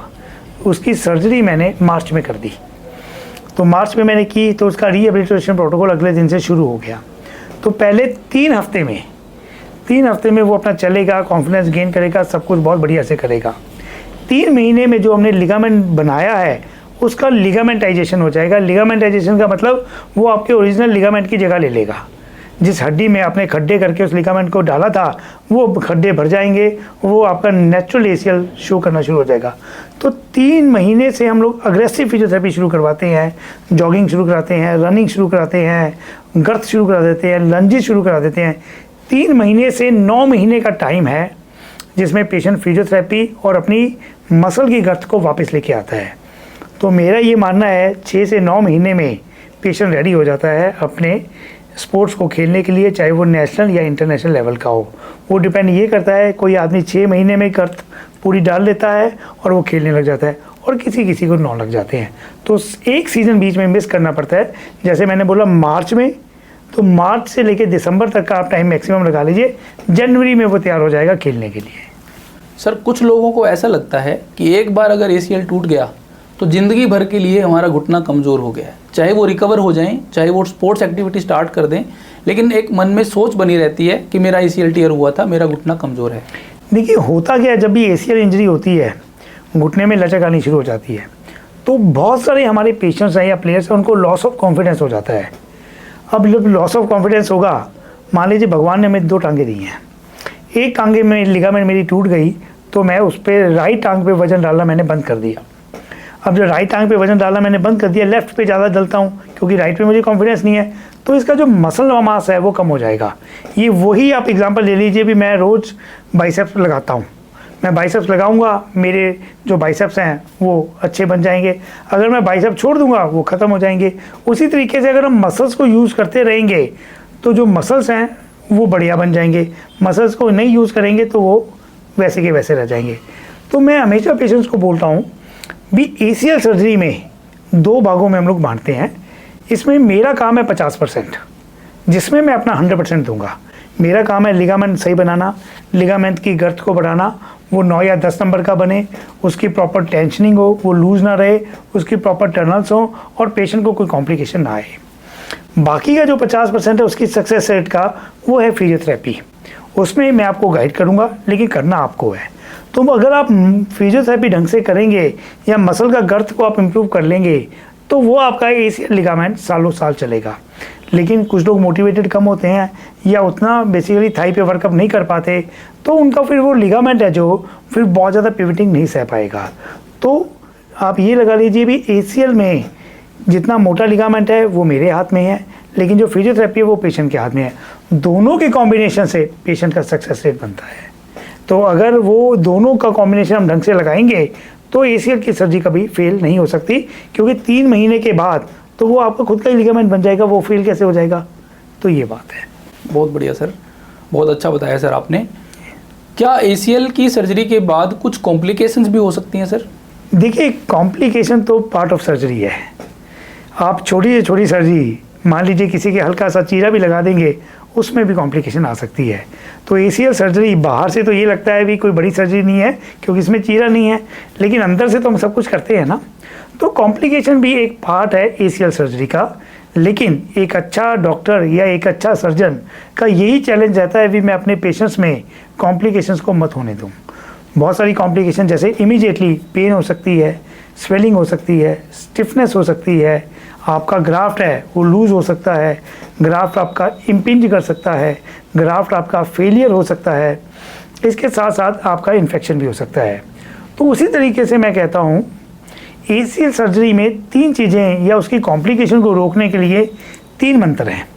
उसकी सर्जरी मैंने मार्च में कर दी, तो मार्च में मैंने की तो उसका रिहेबिलिटेशन प्रोटोकॉल अगले दिन से शुरू हो गया। तो पहले 3 हफ्ते में वो अपना चलेगा, कॉन्फिडेंस गेन करेगा, सब कुछ बहुत बढ़िया से करेगा। 3 महीने में जो हमने लिगामेंट बनाया है उसका लिगामेंटाइजेशन हो जाएगा। लिगामेंटाइजेशन का मतलब वो आपके ओरिजिनल लिगामेंट की जगह ले लेगा। जिस हड्डी में आपने खड्डे करके उस लिगामेंट को डाला था वो खड्डे भर जाएंगे, वो आपका नेचुरल एसीएल शो करना शुरू हो जाएगा। तो 3 महीने से हम लोग अग्रेसिव फिजियोथेरेपी शुरू करवाते हैं, जॉगिंग शुरू कराते हैं, रनिंग शुरू कराते हैं, गर्थ शुरू करा देते हैं, लंजेस शुरू करा देते हैं। 3 महीने से 9 महीने का टाइम है जिसमें पेशेंट फिजियोथेरेपी और अपनी मसल की गर्थ को वापस लेके आता है। तो मेरा ये मानना है 6 से 9 महीने में पेशेंट रेडी हो जाता है अपने स्पोर्ट्स को खेलने के लिए, चाहे वो नेशनल या इंटरनेशनल लेवल का हो। वो डिपेंड ये करता है, कोई आदमी 6 महीने में गर्थ पूरी डाल लेता है और वो खेलने लग जाता है, और किसी को 9 लग जाते हैं। तो एक सीज़न बीच में मिस करना पड़ता है। जैसे मैंने बोला मार्च में, तो मार्च से लेकर दिसंबर तक का आप टाइम मैक्सिमम लगा लीजिए, जनवरी में वो तैयार हो जाएगा खेलने के लिए।
सर कुछ लोगों को ऐसा लगता है कि एक बार अगर एसीएल टूट गया तो ज़िंदगी भर के लिए हमारा घुटना कमज़ोर हो गया है, चाहे वो रिकवर हो जाएं, चाहे वो स्पोर्ट्स एक्टिविटी स्टार्ट कर दें, लेकिन एक मन में सोच बनी रहती है कि मेरा एसीएल टीयर हुआ था, मेरा घुटना कमज़ोर है।
देखिए होता क्या है, जब भी एसीएल इंजरी होती है घुटने में लचक आनी शुरू हो जाती है, तो बहुत सारे हमारे पेशेंट्स हैं या प्लेयर्स हैं उनको लॉस ऑफ कॉन्फिडेंस हो जाता है। अब जब लॉस ऑफ कॉन्फिडेंस होगा, मान लीजिए भगवान ने हमें 2 टांगें दी हैं, एक टांगे में लिगामेंट मेरी टूट गई तो मैं उस पर राइट टांग पे वजन डालना मैंने बंद कर दिया। अब जो राइट टांग पे वजन डालना मैंने बंद कर दिया, लेफ्ट पे ज़्यादा डलता हूँ क्योंकि राइट पे मुझे कॉन्फिडेंस नहीं है, तो इसका जो मसल मास है वो कम हो जाएगा। ये वही आप एग्जांपल ले लीजिए भी, मैं रोज़ बाइसेप्स लगाता हूँ, मैं बाइसेप्स लगाऊंगा, मेरे जो बाइसेप्स हैं वो अच्छे बन जाएंगे। अगर मैं बाइसेप छोड़ दूंगा वो ख़त्म हो जाएंगे। उसी तरीके से अगर हम मसल्स को यूज़ करते रहेंगे तो जो मसल्स हैं वो बढ़िया बन जाएंगे, मसल्स को नहीं यूज़ करेंगे तो वो वैसे के वैसे रह जाएंगे। तो मैं हमेशा पेशेंट्स को बोलता हूँ भी एसीएल सर्जरी में 2 भागों में हम लोग बांटते हैं। इसमें मेरा काम है 50%, जिसमें मैं अपना 100% दूंगा। मेरा काम है लिगामेंट सही बनाना, लिगामेंट की गर्थ को बढ़ाना, वो 9 या 10 नंबर का बने, उसकी प्रॉपर टेंशनिंग हो, वो लूज़ ना रहे, उसकी प्रॉपर टर्नल्स हो और पेशेंट को कोई कॉम्प्लिकेशन ना आए। बाकी का जो 50% है उसकी सक्सेस रेट का वो है फिजियोथेरेपी। उसमें मैं आपको गाइड करूँगा, लेकिन करना आपको है। तो अगर आप फिजियोथेरेपी ढंग से करेंगे या मसल का गर्थ को आप इम्प्रूव कर लेंगे तो वो आपका एसीएल लिगामेंट सालों साल चलेगा। लेकिन कुछ लोग मोटिवेटेड कम होते हैं या उतना बेसिकली थाई पे वर्कअप नहीं कर पाते, तो उनका फिर वो लिगामेंट है जो फिर बहुत ज़्यादा पिवटिंग नहीं सह पाएगा। तो आप ये लगा लीजिए भी एसीएल में जितना मोटा लिगामेंट है वो मेरे हाथ में है, लेकिन जो फिजियोथेरेपी है वो पेशेंट के हाथ में है। दोनों के कॉम्बिनेशन से पेशेंट का सक्सेस रेट बनता है। तो अगर वो दोनों का कॉम्बिनेशन हम ढंग से लगाएंगे तो एसीएल की सर्जरी कभी फेल नहीं हो सकती, क्योंकि 3 महीने के बाद तो वो आपका खुद का ही लिगामेंट बन जाएगा, वो फेल कैसे हो जाएगा। तो ये बात है।
बहुत बढ़िया सर, बहुत अच्छा बताया सर आपने। क्या एसीएल की सर्जरी के बाद कुछ कॉम्प्लिकेशंस भी हो सकती हैं सर?
देखिए कॉम्प्लिकेशन तो पार्ट ऑफ सर्जरी है। आप छोटी से छोटी सर्जरी, मान लीजिए किसी के हल्का सा चीरा भी लगा देंगे, उसमें भी कॉम्प्लिकेशन आ सकती है। तो एसीएल सर्जरी बाहर से तो ये लगता है भी कोई बड़ी सर्जरी नहीं है क्योंकि इसमें चीरा नहीं है, लेकिन अंदर से तो हम सब कुछ करते हैं ना। तो कॉम्प्लिकेशन भी एक पार्ट है एसीएल सर्जरी का। लेकिन एक अच्छा डॉक्टर या एक अच्छा सर्जन का यही चैलेंज रहता है भी मैं अपने पेशेंट्स में कॉम्प्लिकेशंस को मत होने दूँ। बहुत सारी कॉम्प्लिकेशन जैसे इमीडिएटली पेन हो सकती है, स्वेलिंग हो सकती है, स्टिफनेस हो सकती है, आपका ग्राफ्ट है वो लूज़ हो सकता है, ग्राफ्ट आपका इम्पिंज कर सकता है, ग्राफ्ट आपका फेलियर हो सकता है, इसके साथ साथ आपका इन्फेक्शन भी हो सकता है। तो उसी तरीके से मैं कहता हूँ एसीएल सर्जरी में 3 चीज़ें या उसकी कॉम्प्लिकेशन को रोकने के लिए 3 मंत्र हैं।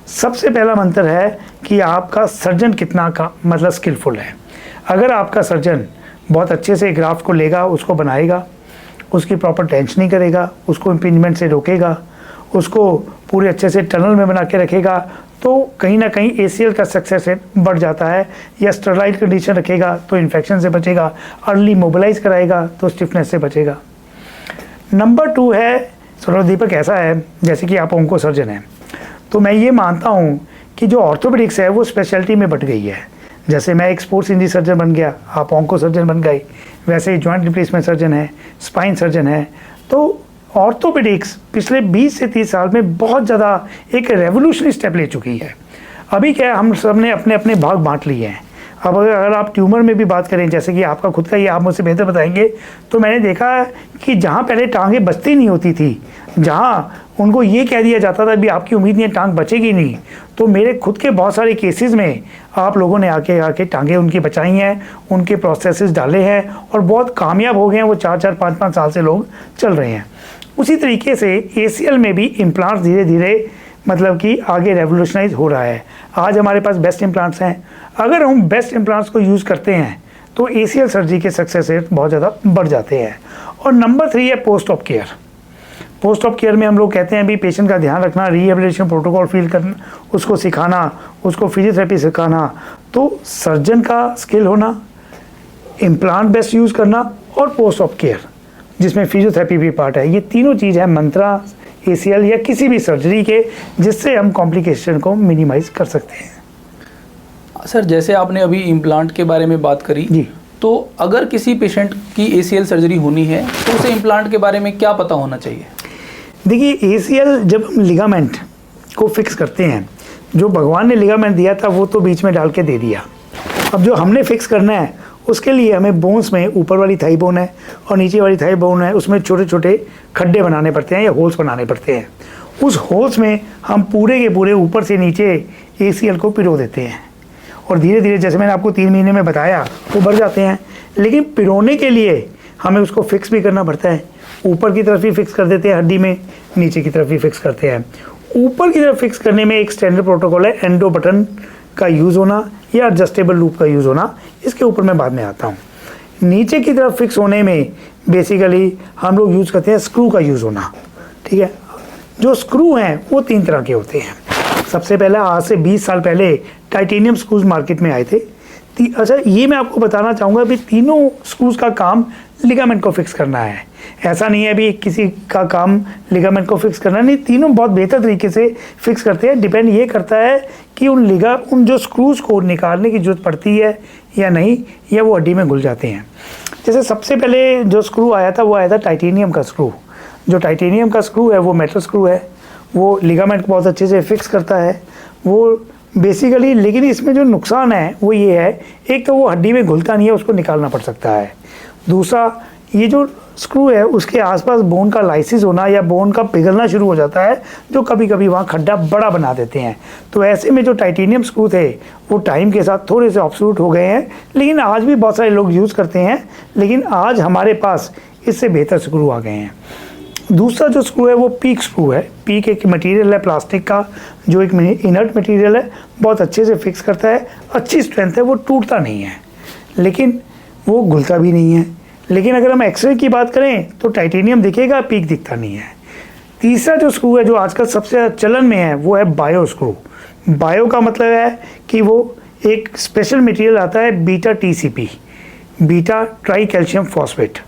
सबसे पहला मंत्र है कि आपका सर्जन कितना का मतलब स्किलफुल है। अगर आपका सर्जन बहुत अच्छे से ग्राफ्ट को लेगा, उसको बनाएगा, उसकी प्रॉपर टेंशनिंग करेगा, उसको इम्पिंजमेंट से रोकेगा, उसको पूरे अच्छे से टनल में बना के रखेगा, तो कहीं ना कहीं एसीएल का सक्सेस रेट बढ़ जाता है। या स्टेरलाइट कंडीशन रखेगा तो इन्फेक्शन से बचेगा, अर्ली मोबिलाइज कराएगा तो स्टिफनेस से बचेगा। नंबर 2 है, सौरभ दीपक, ऐसा है जैसे कि आप ऑन्को सर्जन हैं, तो मैं ये मानता हूँ कि जो ऑर्थोपेडिक्स है वो स्पेशलिटी में बट गई है। जैसे मैं एक स्पोर्ट्स इंजरी सर्जन बन गया, आप ऑन्को सर्जन बन गए, वैसे ही जॉइंट रिप्लेसमेंट सर्जन है, स्पाइन सर्जन है। तो ऑर्थोपेडिक्स पिछले 20 से 30 साल में बहुत ज़्यादा एक रेवोल्यूशनरी स्टेप ले चुकी है। अभी क्या है, हम सब ने अपने अपने भाग बांट लिए हैं। अब अगर आप ट्यूमर में भी बात करें, जैसे कि आपका खुद का, ये आप मुझसे बेहतर बताएंगे, तो मैंने देखा कि जहाँ पहले टांगें बचती नहीं होती थी, जहाँ उनको ये कह दिया जाता था भी आपकी उम्मीद नहीं है, टांग बचेगी नहीं, तो मेरे खुद के बहुत सारे केसेस में आप लोगों ने आके टांगें उनकी बचाई हैं, उनके प्रोसेसेस डाले हैं और बहुत कामयाब हो गए हैं। वो 4-4, 5-5 साल से लोग चल रहे हैं। उसी तरीके से ACL में भी इम्प्लांट्स धीरे धीरे मतलब कि आगे रेवोल्यूशनाइज हो रहा है। आज हमारे पास बेस्ट इम्प्लांट्स हैं। अगर हम बेस्ट इम्प्लांट्स को यूज़ करते हैं तो ACL सर्जरी के सक्सेस रेट बहुत ज़्यादा बढ़ जाते हैं। और नंबर 3 है post op care. Post op care में हम लोग कहते हैं भी पेशेंट का ध्यान रखना, रिहेबिलिटेशन प्रोटोकॉल फील करना, उसको सिखाना, उसको फिजियोथेरेपी सिखाना। तो सर्जन का स्किल होना, इम्प्लांट बेस्ट यूज़ करना और पोस्ट ऑप केयर जिसमें फिजियोथेरेपी भी पार्ट है, ये तीनों चीज़ है मंत्रा ACL या किसी भी सर्जरी के, जिससे हम कॉम्प्लिकेशन को मिनिमाइज कर सकते हैं।
सर, जैसे आपने अभी इम्प्लांट के बारे में बात करी
जी,
तो अगर किसी पेशेंट की ACL सर्जरी होनी है तो उसे इम्प्लांट के बारे में क्या पता होना चाहिए?
देखिए, ACL जब हम लिगामेंट को फिक्स करते हैं, जो भगवान ने लिगामेंट दिया था वो तो बीच में डाल के दे दिया। अब जो हमने फिक्स करना है उसके लिए हमें बोन्स में ऊपर वाली थाई बोन है और नीचे वाली थाई बोन है, उसमें छोटे छोटे खड्डे बनाने पड़ते हैं या होल्स बनाने पड़ते हैं। उस होल्स में हम पूरे के पूरे ऊपर से नीचे ACL को पिरो देते हैं और धीरे धीरे, जैसे मैंने आपको 3 महीने में बताया, वो बढ़ जाते हैं। लेकिन पिरोने के लिए हमें उसको फिक्स भी करना पड़ता है। ऊपर की तरफ भी फिक्स कर देते हैं हड्डी में, नीचे की तरफ भी फिक्स करते हैं। ऊपर की तरफ फिक्स करने में एक स्टैंडर्ड प्रोटोकॉल है, एंडो बटन का यूज़ होना या एडजस्टेबल लूप का यूज़ होना। इसके ऊपर मैं बाद में आता हूँ। नीचे की तरफ फिक्स होने में बेसिकली हम लोग यूज़ करते हैं स्क्रू का यूज़ होना। ठीक है, जो स्क्रू हैं वो 3 तरह के होते हैं। सबसे पहले आज से 20 साल पहले टाइटेनियम स्क्रूज मार्केट में आए थे। अच्छा, ये मैं आपको बताना चाहूँगा भी तीनों स्क्रूज का काम लिगामेंट को फिक्स करना है। ऐसा नहीं है भी किसी का काम लिगामेंट को फिक्स करना नहीं, तीनों बहुत बेहतर तरीके से फिक्स करते हैं। डिपेंड ये करता है कि उन जो स्क्रूज को निकालने की जरूरत पड़ती है या नहीं, या वो हड्डी में घुल जाते हैं। जैसे सबसे पहले जो स्क्रू आया था वो आया था टाइटेनियम का स्क्रू। जो टाइटेनियम का स्क्रू है वो मेटल स्क्रू है, वो लिगामेंट को बहुत अच्छे से फिक्स करता है वो बेसिकली। लेकिन इसमें जो नुकसान है वो ये है, एक तो वो हड्डी में घुलता नहीं है, उसको निकालना पड़ सकता है। दूसरा, ये जो स्क्रू है उसके आसपास बोन का लाइसिस होना या बोन का पिघलना शुरू हो जाता है, जो कभी कभी वहाँ खड्डा बड़ा बना देते हैं। तो ऐसे में जो टाइटेनियम स्क्रू थे वो टाइम के साथ थोड़े से ऑब्सोल्यूट हो गए हैं, लेकिन आज भी बहुत सारे लोग यूज़ करते हैं। लेकिन आज हमारे पास इससे बेहतर स्क्रू आ गए हैं। दूसरा जो स्क्रू है वो पीक स्क्रू है। पीक एक मटेरियल है प्लास्टिक का, जो एक इनर्ट मटेरियल है, बहुत अच्छे से फिक्स करता है, अच्छी स्ट्रेंथ है, वो टूटता नहीं है लेकिन वो घुलता भी नहीं है। लेकिन अगर हम एक्सरे की बात करें तो टाइटेनियम दिखेगा, पीक दिखता नहीं है। तीसरा जो स्क्रू है जो आजकल सबसे चलन में है वो है बायो स्क्रू। बायो का मतलब है कि वो एक स्पेशल मटेरियल आता है beta TCP, beta try calcium phosphate.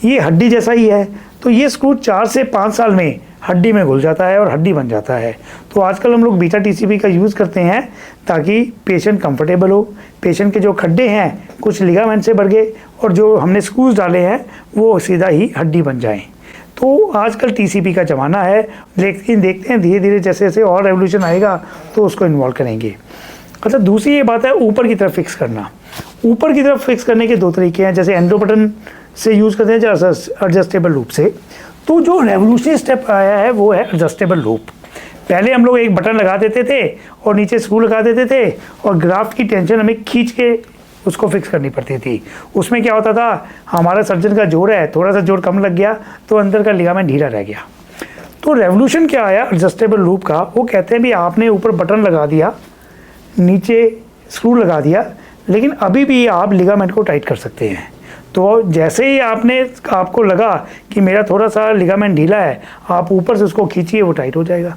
ये हड्डी जैसा ही है, तो ये स्क्रू 4 से 5 साल में हड्डी में घुल जाता है और हड्डी बन जाता है। तो आजकल हम लोग बीटा TCP का यूज़ करते हैं ताकि पेशेंट कंफर्टेबल हो। पेशेंट के जो खड्डे हैं कुछ लिगामेंट से बढ़ गए और जो हमने स्क्रूज डाले हैं वो सीधा ही हड्डी बन जाएं। तो आजकल TCP का ज़माना है, लेकिन देखते हैं धीरे धीरे जैसे जैसे और रेवोल्यूशन आएगा तो उसको इन्वॉल्व करेंगे। अच्छा, दूसरी ये बात है ऊपर की तरफ फिक्स करना। ऊपर की तरफ फिक्स करने के 2 तरीके हैं, जैसे एंडो बटन से यूज़ करते हैं, जैसे एडजस्टेबल लूप से। तो जो रेवोल्यूशनरी स्टेप आया है वो है एडजस्टेबल लूप। पहले हम लोग एक बटन लगा देते थे और नीचे स्क्रू लगा देते थे और ग्राफ्ट की टेंशन हमें खींच के उसको फिक्स करनी पड़ती थी। उसमें क्या होता था, हमारा सर्जन का जोर है, थोड़ा सा जोर कम लग गया तो अंदर का लिगामेंट ढीला रह गया। तो रेवोल्यूशन क्या आया एडजस्टेबल लूप का, वो कहते हैं भी आपने ऊपर बटन लगा दिया, नीचे स्क्रू लगा दिया, लेकिन अभी भी आप लिगामेंट को टाइट कर सकते हैं। तो जैसे ही आपको लगा कि मेरा थोड़ा सा लिगामेंट ढीला है, आप ऊपर से उसको खींचिए, वो टाइट हो जाएगा।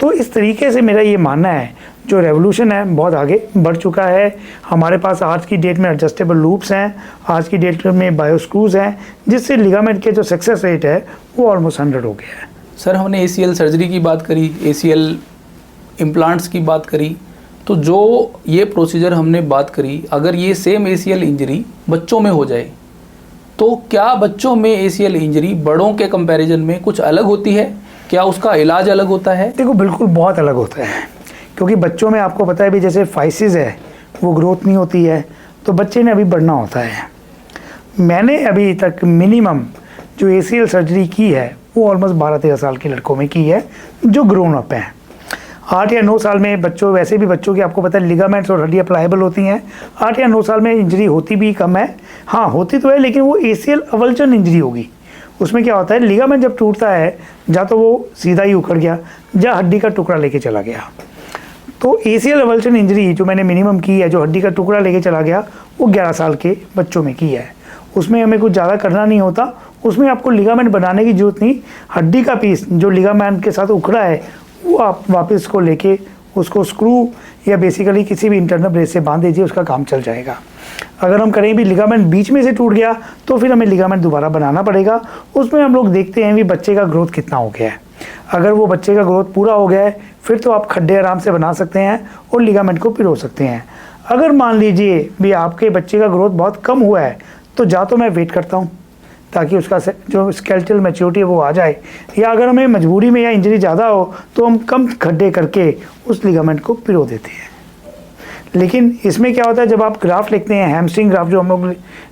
तो इस तरीके से मेरा ये मानना है जो रेवोल्यूशन है बहुत आगे बढ़ चुका है। हमारे पास आज की डेट में एडजस्टेबल लूप्स हैं, आज की डेट में बायोस्क्रूज हैं, जिससे लिगामेंट के जो सक्सेस रेट है वो ऑलमोस्ट 100 हो गया है।
सर हमने ACL सर्जरी की बात करी, ACL इम्प्लांट्स की बात करी, तो जो ये प्रोसीजर हमने बात करी, अगर ये सेम ACL इंजरी बच्चों में हो जाए तो क्या बच्चों में ACL इंजरी बड़ों के कंपैरिजन में कुछ अलग होती है? क्या उसका इलाज अलग होता है?
देखो बिल्कुल बहुत अलग होता है, क्योंकि बच्चों में आपको पता है भी जैसे फाइसिस है वो ग्रोथ नहीं होती है, तो बच्चे ने अभी बढ़ना होता है। मैंने अभी तक मिनिमम जो ACL सर्जरी की है वो ऑलमोस्ट 12-13 साल के लड़कों में की है जो ग्रोन अप हैं। 8 या 9 साल में बच्चों, वैसे भी बच्चों की आपको पता है लिगामेंट्स और हड्डियाँ प्लाएबल होती हैं, 8 या 9 साल में इंजरी होती भी कम है, हाँ होती तो है, लेकिन वो ACL अवल्चन इंजरी होगी। उसमें क्या होता है, लिगामेंट जब टूटता है या तो वो सीधा ही उखड़ गया या हड्डी का टुकड़ा लेके चला गया। तो ACL अवल्चन इंजरी जो मैंने मिनिमम की है, जो हड्डी का टुकड़ा लेके चला गया, वो 11 साल के बच्चों में की है। उसमें हमें कुछ ज़्यादा करना नहीं होता, उसमें आपको लिगामेंट बनाने की जरूरत नहीं, हड्डी का पीस जो लिगामेंट के साथ उखड़ा है वो आप वापस को लेके उसको स्क्रू या बेसिकली किसी भी इंटरनल ब्रेस से बांध दीजिए, उसका काम चल जाएगा। अगर हम करें भी लिगामेंट बीच में से टूट गया तो फिर हमें लिगामेंट दोबारा बनाना पड़ेगा। उसमें हम लोग देखते हैं भी बच्चे का ग्रोथ कितना हो गया है। अगर वो बच्चे का ग्रोथ पूरा हो गया है फिर तो आप खड्डे आराम से बना सकते हैं और लिगामेंट को पिरो सकते हैं। अगर मान लीजिए भी आपके बच्चे का ग्रोथ बहुत कम हुआ है तो जा तो मैं वेट करता हूँ ताकि उसका जो स्केलेटल मैच्योरिटी है वो आ जाए, या अगर हमें मजबूरी में या इंजरी ज़्यादा हो तो हम कम खड्डे करके उस लिगामेंट को पिरो देते हैं। लेकिन इसमें क्या होता है, जब आप ग्राफ्ट लेते हैं, हैमस्ट्रिंग ग्राफ्ट जो हम लोग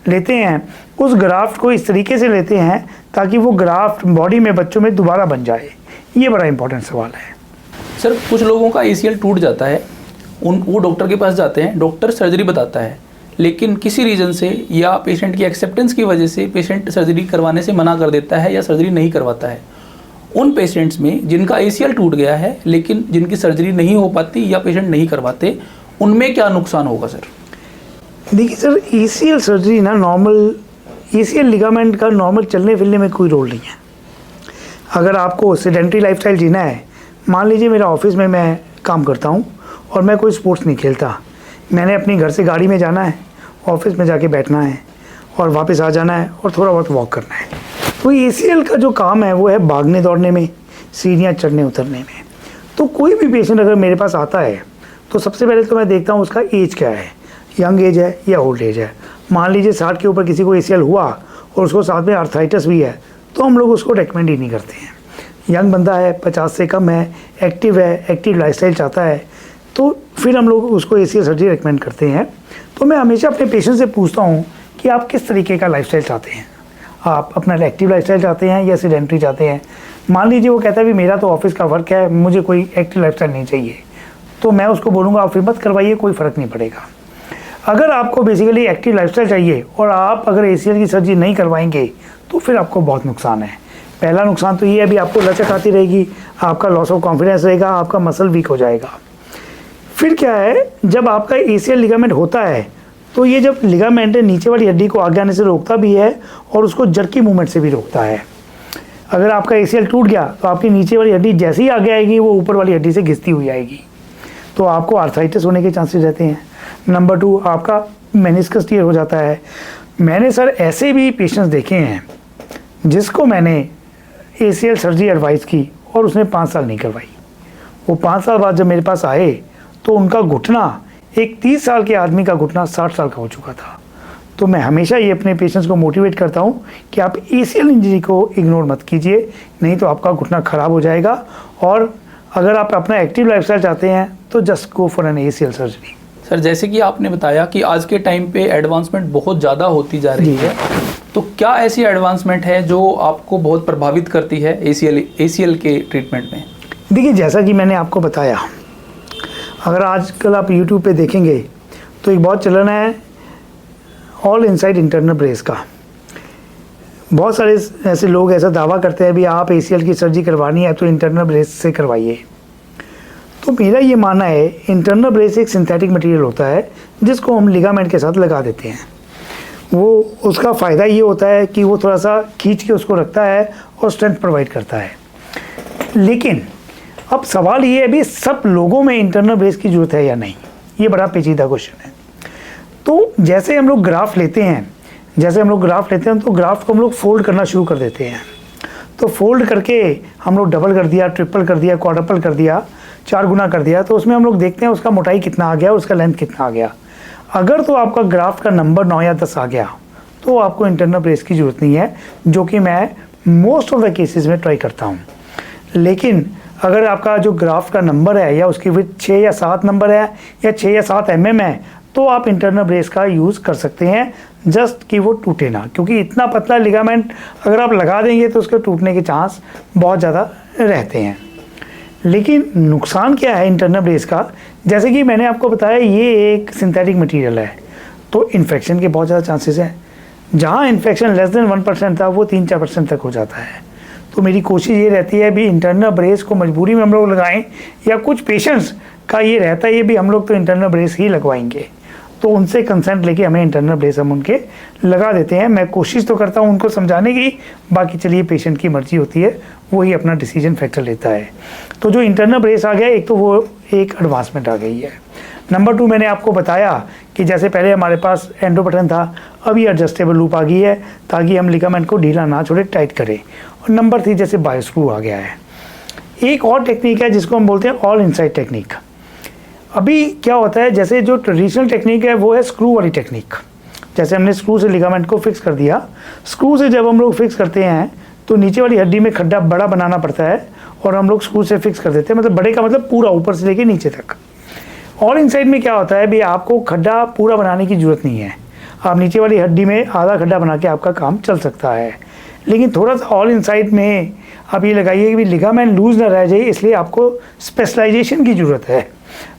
लेते हैं, उस ग्राफ्ट को इस तरीके से लेते हैं ताकि वो ग्राफ्ट बॉडी में बच्चों में दोबारा बन जाए। ये बड़ा इंपॉर्टेंट सवाल है।
सर कुछ लोगों का ACL टूट जाता है, वो डॉक्टर के पास जाते हैं, डॉक्टर सर्जरी बताता है, लेकिन किसी रीज़न से या पेशेंट की एक्सेप्टेंस की वजह से पेशेंट सर्जरी करवाने से मना कर देता है या सर्जरी नहीं करवाता है। उन पेशेंट्स में जिनका ACL टूट गया है लेकिन जिनकी सर्जरी नहीं हो पाती या पेशेंट नहीं करवाते, उनमें क्या नुकसान होगा सर?
देखिए सर, ACL सर्जरी ना नॉर्मल ACL लिगामेंट का नॉर्मल चलने फिरने में कोई रोल नहीं है। अगर आपको सेडेंटरी लाइफस्टाइल जीना है, मान लीजिए मेरा ऑफिस में मैं काम करता हूँ और मैं कोई स्पोर्ट्स नहीं खेलता, मैंने अपनी घर से गाड़ी में जाना है, ऑफिस में जाके बैठना है और वापस आ जाना है और थोड़ा बहुत वॉक करना है। तो ACL का जो काम है वो है भागने दौड़ने में, सीढ़ियाँ चढ़ने उतरने में। तो कोई भी पेशेंट अगर मेरे पास आता है तो सबसे पहले तो मैं देखता हूँ उसका एज क्या है, यंग एज है या ओल्ड एज है। मान लीजिए 60 के ऊपर किसी को ACL हुआ और उसको साथ में आर्थराइटिस भी है तो हम लोग उसको रेकमेंड ही नहीं करते हैं। यंग बंदा है, 50 से कम है, एक्टिव लाइफस्टाइल चाहता है, तो फिर हम लोग उसको ACL सर्जरी रेकमेंड करते हैं। तो मैं हमेशा अपने पेशेंट से पूछता हूँ कि आप किस तरीके का लाइफस्टाइल चाहते हैं, आप अपना एक्टिव लाइफस्टाइल चाहते हैं या सेडेंटरी चाहते हैं। मान लीजिए वो कहता है भी मेरा तो ऑफिस का वर्क है, मुझे कोई एक्टिव लाइफस्टाइल नहीं चाहिए, तो मैं उसको बोलूँगा आप फिर मत करवाइए, कोई फ़र्क नहीं पड़ेगा। अगर आपको बेसिकली एक्टिव लाइफस्टाइल चाहिए और आप अगर ACL की सर्जरी नहीं करवाएंगे तो फिर आपको बहुत नुकसान है। पहला नुकसान तो ये है भी आपको लचक आती रहेगी, आपका लॉस ऑफ कॉन्फिडेंस रहेगा, आपका मसल वीक हो जाएगा। फिर क्या है, जब आपका ACL लिगामेंट होता है तो ये जब लिगामेंट नीचे वाली हड्डी को आगे आने से रोकता भी है और उसको जर्की मूवमेंट से भी रोकता है। अगर आपका ACL टूट गया तो आपकी नीचे वाली हड्डी जैसे ही आगे आएगी वो ऊपर वाली हड्डी से घिसती हुई आएगी, तो आपको आर्थराइटिस होने के चांसेस रहते हैं। नंबर 2, आपका मेनिस्कस टियर हो जाता है। मैंने सर ऐसे भी पेशेंट्स देखे हैं जिसको मैंने ACL सर्जरी एडवाइस की और उसने 5 साल नहीं करवाई। वो 5 साल बाद जब मेरे पास आए तो उनका घुटना, एक 30 साल के आदमी का घुटना 60 साल का हो चुका था। तो मैं हमेशा ये अपने पेशेंट्स को मोटिवेट करता हूँ कि आप ACL इंजरी को इग्नोर मत कीजिए, नहीं तो आपका घुटना ख़राब हो जाएगा। और अगर आप अपना एक्टिव लाइफस्टाइल चाहते हैं तो just go for an ACL surgery.
Sir जैसे कि आपने बताया कि आज के टाइम पे एडवांसमेंट बहुत ज़्यादा होती जा रही है, तो क्या ऐसी एडवांसमेंट है जो आपको बहुत प्रभावित करती है ACL के ट्रीटमेंट में?
देखिए, जैसा कि मैंने आपको बताया, अगर आजकल आप YouTube पे देखेंगे तो एक बहुत चलन है ऑल इनसाइड इंटरनल ब्रेस का। बहुत सारे ऐसे लोग ऐसा दावा करते हैं भी आप ACL की सर्जरी करवानी है तो इंटरनल ब्रेस से करवाइए। तो मेरा ये मानना है, इंटरनल ब्रेस एक सिंथेटिक मटेरियल होता है जिसको हम लिगामेंट के साथ लगा देते हैं। वो उसका फ़ायदा ये होता है कि वो थोड़ा सा खींच के उसको रखता है और स्ट्रेंथ प्रोवाइड करता है। लेकिन अब सवाल ये है अभी सब लोगों में इंटरनल ब्रेस की ज़रूरत है या नहीं, ये बड़ा पेचीदा क्वेश्चन है। तो जैसे हम लोग ग्राफ लेते हैं तो ग्राफ को हम लोग फोल्ड करना शुरू कर देते हैं। तो फोल्ड करके हम लोग डबल कर दिया, ट्रिपल कर दिया, क्वाड्रपल कर दिया, 4 गुना कर दिया, तो उसमें हम लोग देखते हैं उसका मोटाई कितना आ गया, उसका लेंथ कितना आ गया। अगर तो आपका ग्राफ का नंबर 9 या 10 आ गया तो आपको इंटरनल ब्रेस की ज़रूरत नहीं है, जो कि मैं मोस्ट ऑफ द केसेस में ट्राई करता हूँ। लेकिन अगर आपका जो ग्राफ का नंबर है या उसकी विड्थ 6 या 7 नंबर है या 6 या 7 mm है, तो आप इंटरनल ब्रेस का यूज़ कर सकते हैं, जस्ट कि वो टूटे ना, क्योंकि इतना पतला लिगामेंट अगर आप लगा देंगे तो उसके टूटने के चांस बहुत ज़्यादा रहते हैं। लेकिन नुकसान क्या है इंटरनल ब्रेस का, जैसे कि मैंने आपको बताया ये एक सिंथेटिक मटेरियल है, तो इन्फेक्शन के बहुत ज़्यादा चांसेस हैं। जहाँ इन्फेक्शन लेस देन 1% था वो 3-4% तक हो जाता है। तो मेरी कोशिश ये रहती है भी इंटरनल ब्रेस को मजबूरी में हम लोग लगाएं, या कुछ पेशेंट्स का ये रहता है ये भी हम लोग तो इंटरनल ब्रेस ही लगवाएंगे, तो उनसे कंसेंट लेके हमें इंटरनल ब्रेस हम उनके लगा देते हैं। मैं कोशिश तो करता हूँ उनको समझाने की, बाकी चलिए पेशेंट की मर्जी होती है, वही अपना डिसीजन फैक्टर लेता है। तो जो इंटरनल ब्रेस आ गया, एक तो वो एक एडवांसमेंट आ गई है। नंबर 2 मैंने आपको बताया कि जैसे पहले हमारे पास एंडो बटन था, अब ये एडजस्टेबल लूप आ गई है ताकि हम लिगामेंट को ढीला ना छोड़े, टाइट करें। और नंबर 3 जैसे बायो स्क्रू आ गया है। एक और टेक्निक है जिसको हम बोलते हैं ऑल इनसाइड टेक्निक। अभी क्या होता है, जैसे जो ट्रेडिशनल टेक्निक है वो है स्क्रू वाली टेक्निक। जैसे हमने स्क्रू से लिगामेंट को फिक्स कर दिया, स्क्रू से जब हम लोग फिक्स करते हैं तो नीचे वाली हड्डी में खड्डा बड़ा बनाना पड़ता है और हम लोग स्क्रू से फिक्स कर देते हैं, मतलब बड़े का मतलब पूरा ऊपर से लेके नीचे तक। ऑल इनसाइड में क्या होता है भी आपको खड्डा पूरा बनाने की ज़रूरत नहीं है, आप नीचे वाली हड्डी में आधा खड्डा बना के आपका काम चल सकता है। लेकिन थोड़ा सा ऑल इनसाइड में आप ये लगाइए कि लिगामेंट लूज ना रह जाए, इसलिए आपको स्पेशलाइजेशन की ज़रूरत है।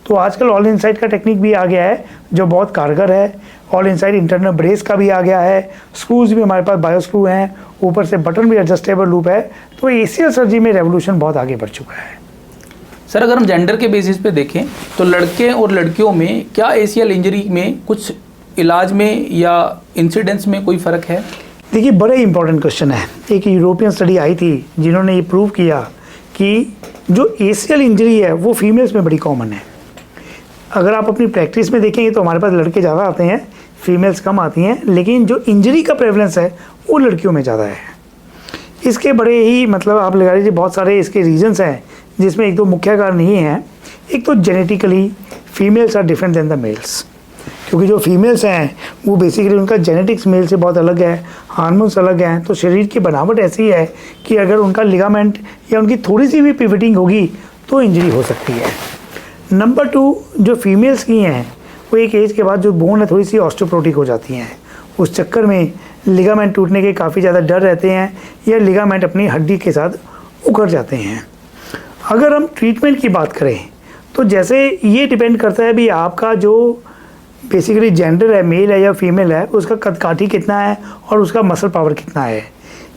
तो आजकल ऑल इनसाइड का टेक्निक भी आ गया है जो बहुत कारगर है। ऑल इनसाइड इंटरनल ब्रेस का भी आ गया है, स्क्रूज भी हमारे पास बायो स्क्रू हैं, ऊपर से बटन भी एडजस्टेबल लूप है। तो एसीएल सर्जरी में रेवोल्यूशन बहुत आगे बढ़ चुका है।
सर अगर हम जेंडर के बेसिस पे देखें तो लड़के और लड़कियों में क्या एसीएल इंजरी में कुछ इलाज में या इंसिडेंस में कोई फ़र्क है?
देखिए बड़े इंपॉर्टेंट क्वेश्चन है। एक यूरोपियन स्टडी आई थी जिन्होंने ये प्रूव किया कि जो एसीएल इंजरी है वो फीमेल्स में बड़ी कॉमन है। अगर आप अपनी प्रैक्टिस में देखेंगे तो हमारे पास लड़के ज़्यादा आते हैं, फीमेल्स कम आती हैं, लेकिन जो इंजरी का प्रेवलेंस है वो लड़कियों में ज़्यादा है। इसके बड़े ही मतलब आप लगा लीजिए बहुत सारे इसके रीजंस हैं, जिसमें एक दो मुख्य कारण ये हैं। एक तो genetically females are different than the males, क्योंकि जो फीमेल्स हैं वो बेसिकली उनका जेनेटिक्स मेल से बहुत अलग है, हार्मोन्स अलग हैं, तो शरीर की बनावट ऐसी है कि अगर उनका लिगामेंट या उनकी थोड़ी सी भी पिवटिंग होगी तो इंजरी हो सकती है। नंबर 2 जो फीमेल्स की हैं वो एक एज के बाद जो बोन है थोड़ी सी ऑस्टियोपोरोटिक हो जाती हैं, उस चक्कर में लिगामेंट टूटने के काफ़ी ज़्यादा डर रहते हैं या लिगामेंट अपनी हड्डी के साथ उखड़ जाते हैं। अगर हम ट्रीटमेंट की बात करें तो जैसे ये डिपेंड करता है भी आपका जो बेसिकली जेंडर है, मेल है या फीमेल है, उसका कदकाठी कितना है और उसका मसल पावर कितना है।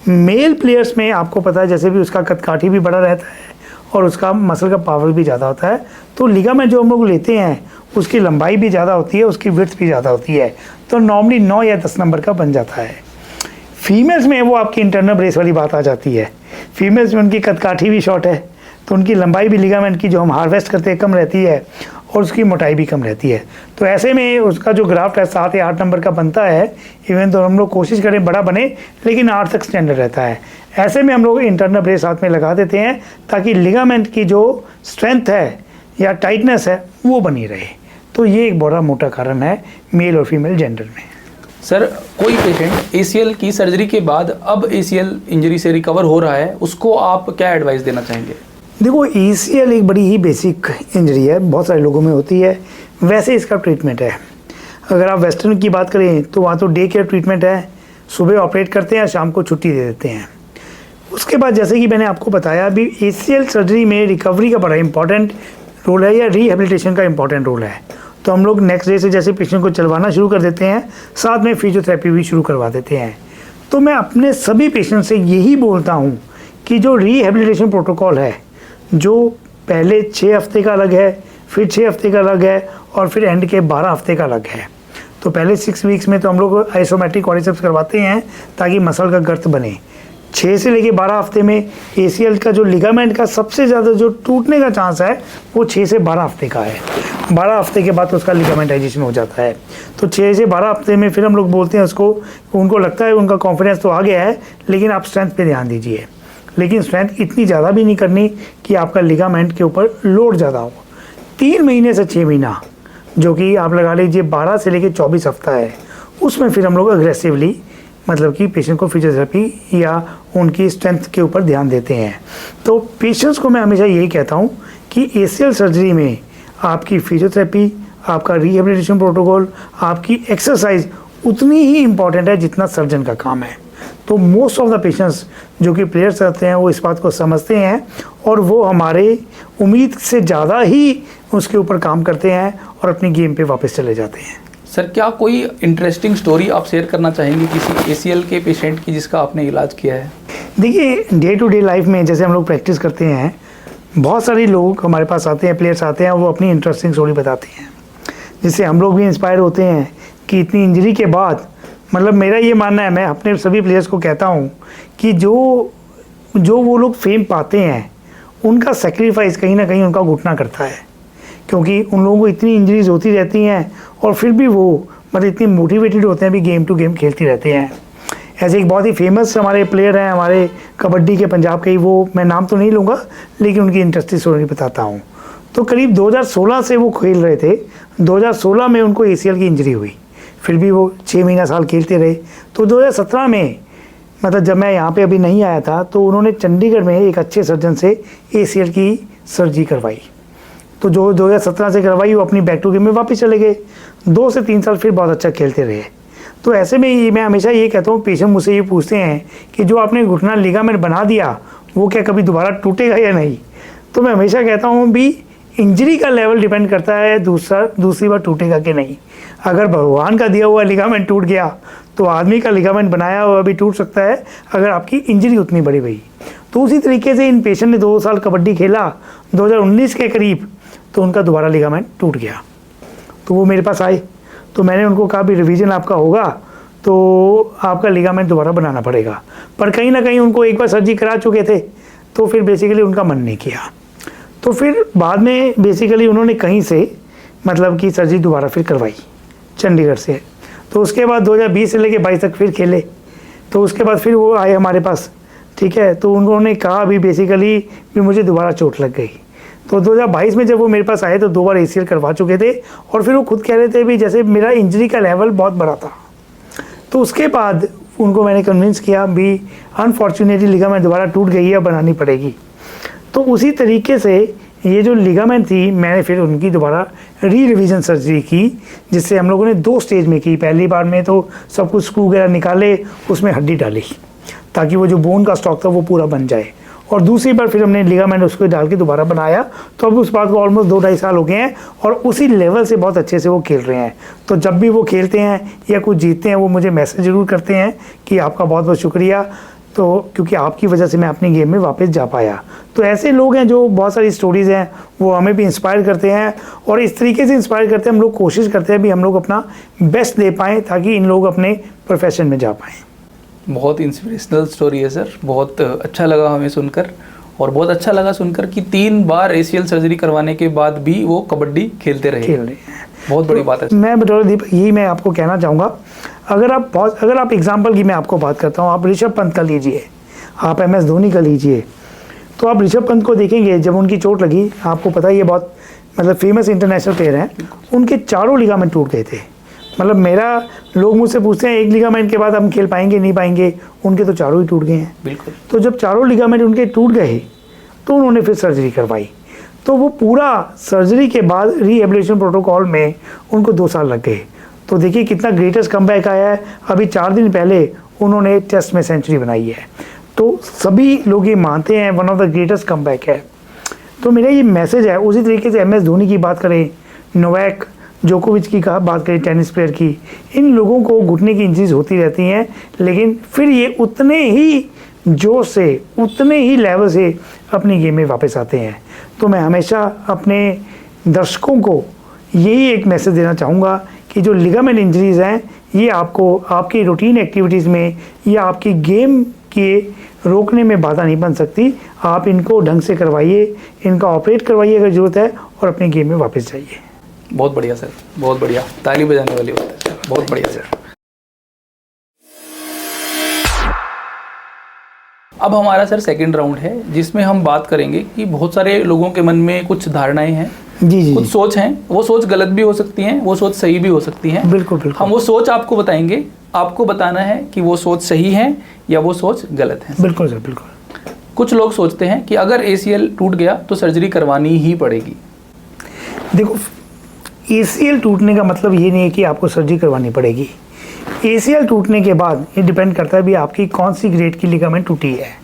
मेल प्लेयर्स में आपको पता है जैसे भी उसका कदकाठी भी बड़ा रहता है और उसका मसल का पावर भी ज़्यादा होता है, तो लिगामेंट जो हम लोग लेते हैं उसकी लंबाई भी ज़्यादा होती है, उसकी विड्थ भी ज़्यादा होती है, तो नॉर्मली 9 या 10 नंबर का बन जाता है। फीमेल्स में वो आपकी इंटरनल ब्रेस वाली बात आ जाती है। फीमेल्स में उनकी कदकाठी भी शॉर्ट है, तो उनकी लंबाई भी लिगामेंट की जो हम हार्वेस्ट करते हैं कम रहती है और उसकी मोटाई भी कम रहती है। तो ऐसे में उसका जो ग्राफ्ट है 7 या 8 नंबर का बनता है, इवन तो हम लोग कोशिश करें बड़ा बने, लेकिन 8 तक स्टैंडर्ड रहता है। ऐसे में हम लोग इंटरनल ब्रेस हाथ में लगा देते हैं ताकि लिगामेंट की जो स्ट्रेंथ है या टाइटनेस है वो बनी रहे। तो ये एक बड़ा मोटा कारण है मेल और फीमेल जेंडर में।
सर कोई पेशेंट एसीएल की सर्जरी के बाद अब एसीएल इंजरी से रिकवर हो रहा है, उसको आप क्या एडवाइस देना चाहेंगे?
देखो एसीएल एक बड़ी ही बेसिक इंजरी है, बहुत सारे लोगों में होती है। वैसे इसका ट्रीटमेंट है, अगर आप वेस्टर्न की बात करें तो वहाँ तो डे केयर ट्रीटमेंट है, सुबह ऑपरेट करते हैं, शाम को छुट्टी दे देते हैं। उसके बाद जैसे कि मैंने आपको बताया अभी एसीएल सर्जरी में रिकवरी का बड़ा इंपॉर्टेंट रोल है या रिहेबिलिटेशन का इंपॉर्टेंट रोल है। तो हम लोग नेक्स्ट डे से जैसे पेशेंट को चलवाना शुरू कर देते हैं, साथ में फिजियोथेरेपी भी शुरू करवा देते हैं। तो मैं अपने सभी पेशेंट से यही बोलता हूँ कि जो रिहेबिलिटेशन प्रोटोकॉल है, जो पहले 6 हफ्ते का अलग है, फिर 6 हफ्ते का अलग है और फिर एंड के 12 हफ्ते का अलग है। तो पहले 6 वीक्स में तो हम लोग आइसोमेट्रिक क्वाड्रिसेप्स करवाते हैं ताकि मसल का गर्थ बने। 6 से लेके 12 हफ्ते में ACL का जो लिगामेंट का सबसे ज़्यादा जो टूटने का चांस है वो 6 से 12 हफ्ते का है। 12 हफ्ते के बाद उसका लिगामेंटाइजेशन हो जाता है। तो 6 से 12 हफ्ते में फिर हम लोग बोलते हैं उसको, उनको लगता है उनका कॉन्फिडेंस तो आ गया है, लेकिन आप स्ट्रेंथ पे ध्यान दीजिए। लेकिन स्ट्रेंथ इतनी ज़्यादा भी नहीं करनी कि आपका लिगामेंट के ऊपर लोड ज़्यादा हो। 3 महीने से 6 महीना, जो कि आप लगा लीजिए 12 से लेकर 24 हफ्ता है, उसमें फिर हम लोग अग्रेसिवली मतलब कि पेशेंट को फिजियोथेरेपी या उनकी स्ट्रेंथ के ऊपर ध्यान देते हैं। तो पेशेंट्स को मैं हमेशा यही कहता हूँ कि ACL सर्जरी में आपकी फिजियोथेरेपी, आपका रिहेबिलिटेशन प्रोटोकॉल, आपकी एक्सरसाइज उतनी ही इम्पॉर्टेंट है जितना सर्जन का काम है। तो मोस्ट ऑफ द पेशेंट्स जो कि प्लेयर्स रहते हैं वो इस बात को समझते हैं और वो हमारे उम्मीद से ज़्यादा ही उसके ऊपर काम करते हैं और अपनी गेम पे वापस चले जाते हैं।
सर, क्या कोई इंटरेस्टिंग स्टोरी आप शेयर करना चाहेंगे किसी ACL के पेशेंट की जिसका आपने इलाज किया है?
देखिए, डे टू डे लाइफ में जैसे हम लोग प्रैक्टिस करते हैं, बहुत सारे लोग हमारे पास आते हैं, प्लेयर्स आते हैं, वो अपनी इंटरेस्टिंग स्टोरी बताते हैं, जिससे हम लोग भी इंस्पायर होते हैं कि इतनी इंजरी के बाद, मतलब मेरा ये मानना है, मैं अपने सभी प्लेयर्स को कहता हूँ कि जो वो लोग फेम पाते हैं उनका सेक्रीफाइस कहीं ना कहीं उनका घुटना करता है, क्योंकि उन लोगों को इतनी इंजरीज होती रहती हैं और फिर भी वो मतलब इतनी मोटिवेटेड होते हैं, भी गेम टू गेम खेलते रहते हैं। ऐसे एक बहुत ही फेमस हमारे प्लेयर हैं हमारे कबड्डी के, पंजाब के ही, वो मैं नाम तो नहीं लूँगा लेकिन उनकी इंटरेस्टिंग स्टोरी बताता हूँ। तो करीब 2016 से वो खेल रहे थे। 2016 में उनको ACL की इंजरी हुई, फिर भी वो 6 महीना साल खेलते रहे। तो 2017 में, मतलब जब मैं यहाँ पे अभी नहीं आया था, तो उन्होंने चंडीगढ़ में एक अच्छे सर्जन से ACL की सर्जरी करवाई। तो जो 2017 से करवाई वो अपनी बैक टू गेम में वापस चले गए। 2 से 3 साल फिर बहुत अच्छा खेलते रहे। तो ऐसे में मैं हमेशा ये कहता हूँ, पेशेंट मुझसे ये पूछते हैं कि जो आपने घुटना लिगामेंट बना दिया वो क्या कभी दोबारा टूटेगा या नहीं? तो मैं हमेशा कहता हूँ भी इंजरी का लेवल डिपेंड करता है दूसरी बार टूटेगा कि नहीं। अगर भगवान का दिया हुआ लिगामेंट टूट गया तो आदमी का लिगामेंट बनाया हुआ भी टूट सकता है अगर आपकी इंजरी उतनी बड़ी हुई। तो उसी तरीके से इन पेशेंट ने 2 साल कबड्डी खेला, 2019 के करीब तो उनका दोबारा लिगामेंट टूट गया। तो वो मेरे पास आए, तो मैंने उनको कहा भी रिवीजन आपका होगा तो आपका लिगामेंट दोबारा बनाना पड़ेगा। पर कहीं ना कहीं उनको एक बार सर्जरी करा चुके थे, तो फिर बेसिकली उनका मन नहीं किया। तो फिर बाद में बेसिकली उन्होंने कहीं से मतलब कि सर्जरी दोबारा फिर करवाई चंडीगढ़ से। तो उसके बाद 2020 से लेके 22 तक फिर खेले। तो उसके बाद फिर वो आए हमारे पास, ठीक है। तो उन्होंने कहा भी बेसिकली भी मुझे दोबारा चोट लग गई। तो 2022 में जब वो मेरे पास आए तो 2 बार ACL करवा चुके थे और फिर वो खुद कह रहे थे भी जैसे मेरा इंजरी का लेवल बहुत बड़ा था। तो उसके बाद उनको मैंने कन्विंस किया भी अनफॉर्चुनेटली लिगामेंट दोबारा टूट गई है, बनानी पड़ेगी। तो उसी तरीके से ये जो लिगामेंट थी, मैंने फिर उनकी दोबारा रिवीजन सर्जरी की, जिससे हम लोगों ने 2 स्टेज में की। पहली बार में तो सब कुछ स्क्रू वगैरह निकाले, उसमें हड्डी डाली ताकि वो जो बोन का स्टॉक था वो पूरा बन जाए, और दूसरी बार फिर हमने लिगामेंट उसको डाल के दोबारा बनाया। तो अब उस बात को ऑलमोस्ट 2-2.5 साल हो गए हैं और उसी लेवल से बहुत अच्छे से वो खेल रहे हैं। तो जब भी वो खेलते हैं या कुछ जीतते हैं वो मुझे मैसेज ज़रूर करते हैं कि आपका बहुत बहुत शुक्रिया, तो क्योंकि आपकी वजह से मैं अपनी गेम में वापस जा पाया। तो ऐसे लोग हैं जो बहुत सारी स्टोरीज़ हैं, वो हमें भी इंस्पायर करते हैं और इस तरीके से इंस्पायर करते हैं। हम लोग कोशिश करते हैं भी हम लोग अपना बेस्ट दे पाएँ ताकि इन लोग अपने प्रोफेशन में जा पाएँ।
बहुत इंस्पिरेशनल स्टोरी है सर, बहुत अच्छा लगा हमें सुनकर, और बहुत अच्छा लगा सुनकर कि 3 बार ACL सर्जरी करवाने के बाद भी वो कबड्डी खेल रहे हैं। बहुत बड़ी बात है।
मैं बतौर दीपक यही मैं आपको कहना चाहूँगा, अगर आप एग्जांपल की मैं आपको बात करता हूँ, आप ऋषभ पंत का लीजिए, आप MS धोनी का लीजिए। तो आप ऋषभ पंत को देखेंगे, जब उनकी चोट लगी, आपको पता है ये बहुत मतलब फेमस इंटरनेशनल प्लेयर हैं, उनके 4 लिगामेंट टूट गए थे। मतलब लोग मुझसे पूछते हैं एक लिगामेंट के बाद हम खेल पाएंगे नहीं पाएंगे, उनके तो 4 ही टूट गए हैं।
बिल्कुल।
तो जब 4 लिगामेंट उनके टूट गए तो उन्होंने फिर सर्जरी करवाई। तो वो पूरा सर्जरी के बाद रिहेबिलिटेशन प्रोटोकॉल में उनको 2 साल लग गए। तो देखिए कितना ग्रेटेस्ट कमबैक आया है। अभी 4 दिन पहले उन्होंने टेस्ट में सेंचुरी बनाई है। तो सभी लोग ये मानते हैं one of the greatest comeback है। तो मेरा ये मैसेज है। उसी तरीके से MS धोनी की बात करें, नोवाक जोकोविच की बात करें, टेनिस प्लेयर की, इन लोगों को घुटने की इंजरीज होती रहती हैं, लेकिन फिर ये उतने ही जोश से, उतने ही लेवल से अपनी गेम में वापस आते हैं। तो मैं हमेशा अपने दर्शकों को यही एक मैसेज देना चाहूँगा कि जो लिगामेंट इंजरीज़ हैं, ये आपको आपकी रूटीन एक्टिविटीज़ में या आपकी गेम कि ये रोकने में बाधा नहीं बन सकती। आप इनको ढंग से करवाइए, इनका ऑपरेट करवाइए अगर ज़रूरत है, और अपने गेम में वापस जाइए।
बहुत बढ़िया सर, बहुत बढ़िया, ताली बजाने वाली बात है सर, बहुत बढ़िया सर। अब हमारा सर सेकंड राउंड है, जिसमें हम बात करेंगे कि बहुत सारे लोगों के मन में कुछ धारणाएं हैं,
जी
कुछ सोच हैं, वो सोच गलत भी हो सकती हैं, वो सोच सही भी हो सकती हैं।
बिल्कुल बिल्कुल।
हम वो सोच आपको बताएंगे, आपको बताना है कि वो सोच सही है या वो सोच गलत है।
बिल्कुल सर, बिल्कुल।
कुछ लोग सोचते हैं कि अगर ACL टूट गया तो सर्जरी करवानी ही पड़ेगी।
देखो, ACL टूटने का मतलब ये नहीं है कि आपको सर्जरी करवानी पड़ेगी। ACL टूटने के बाद ये डिपेंड करता है भी आपकी कौन सी ग्रेड की लिगामेंट टूटी है।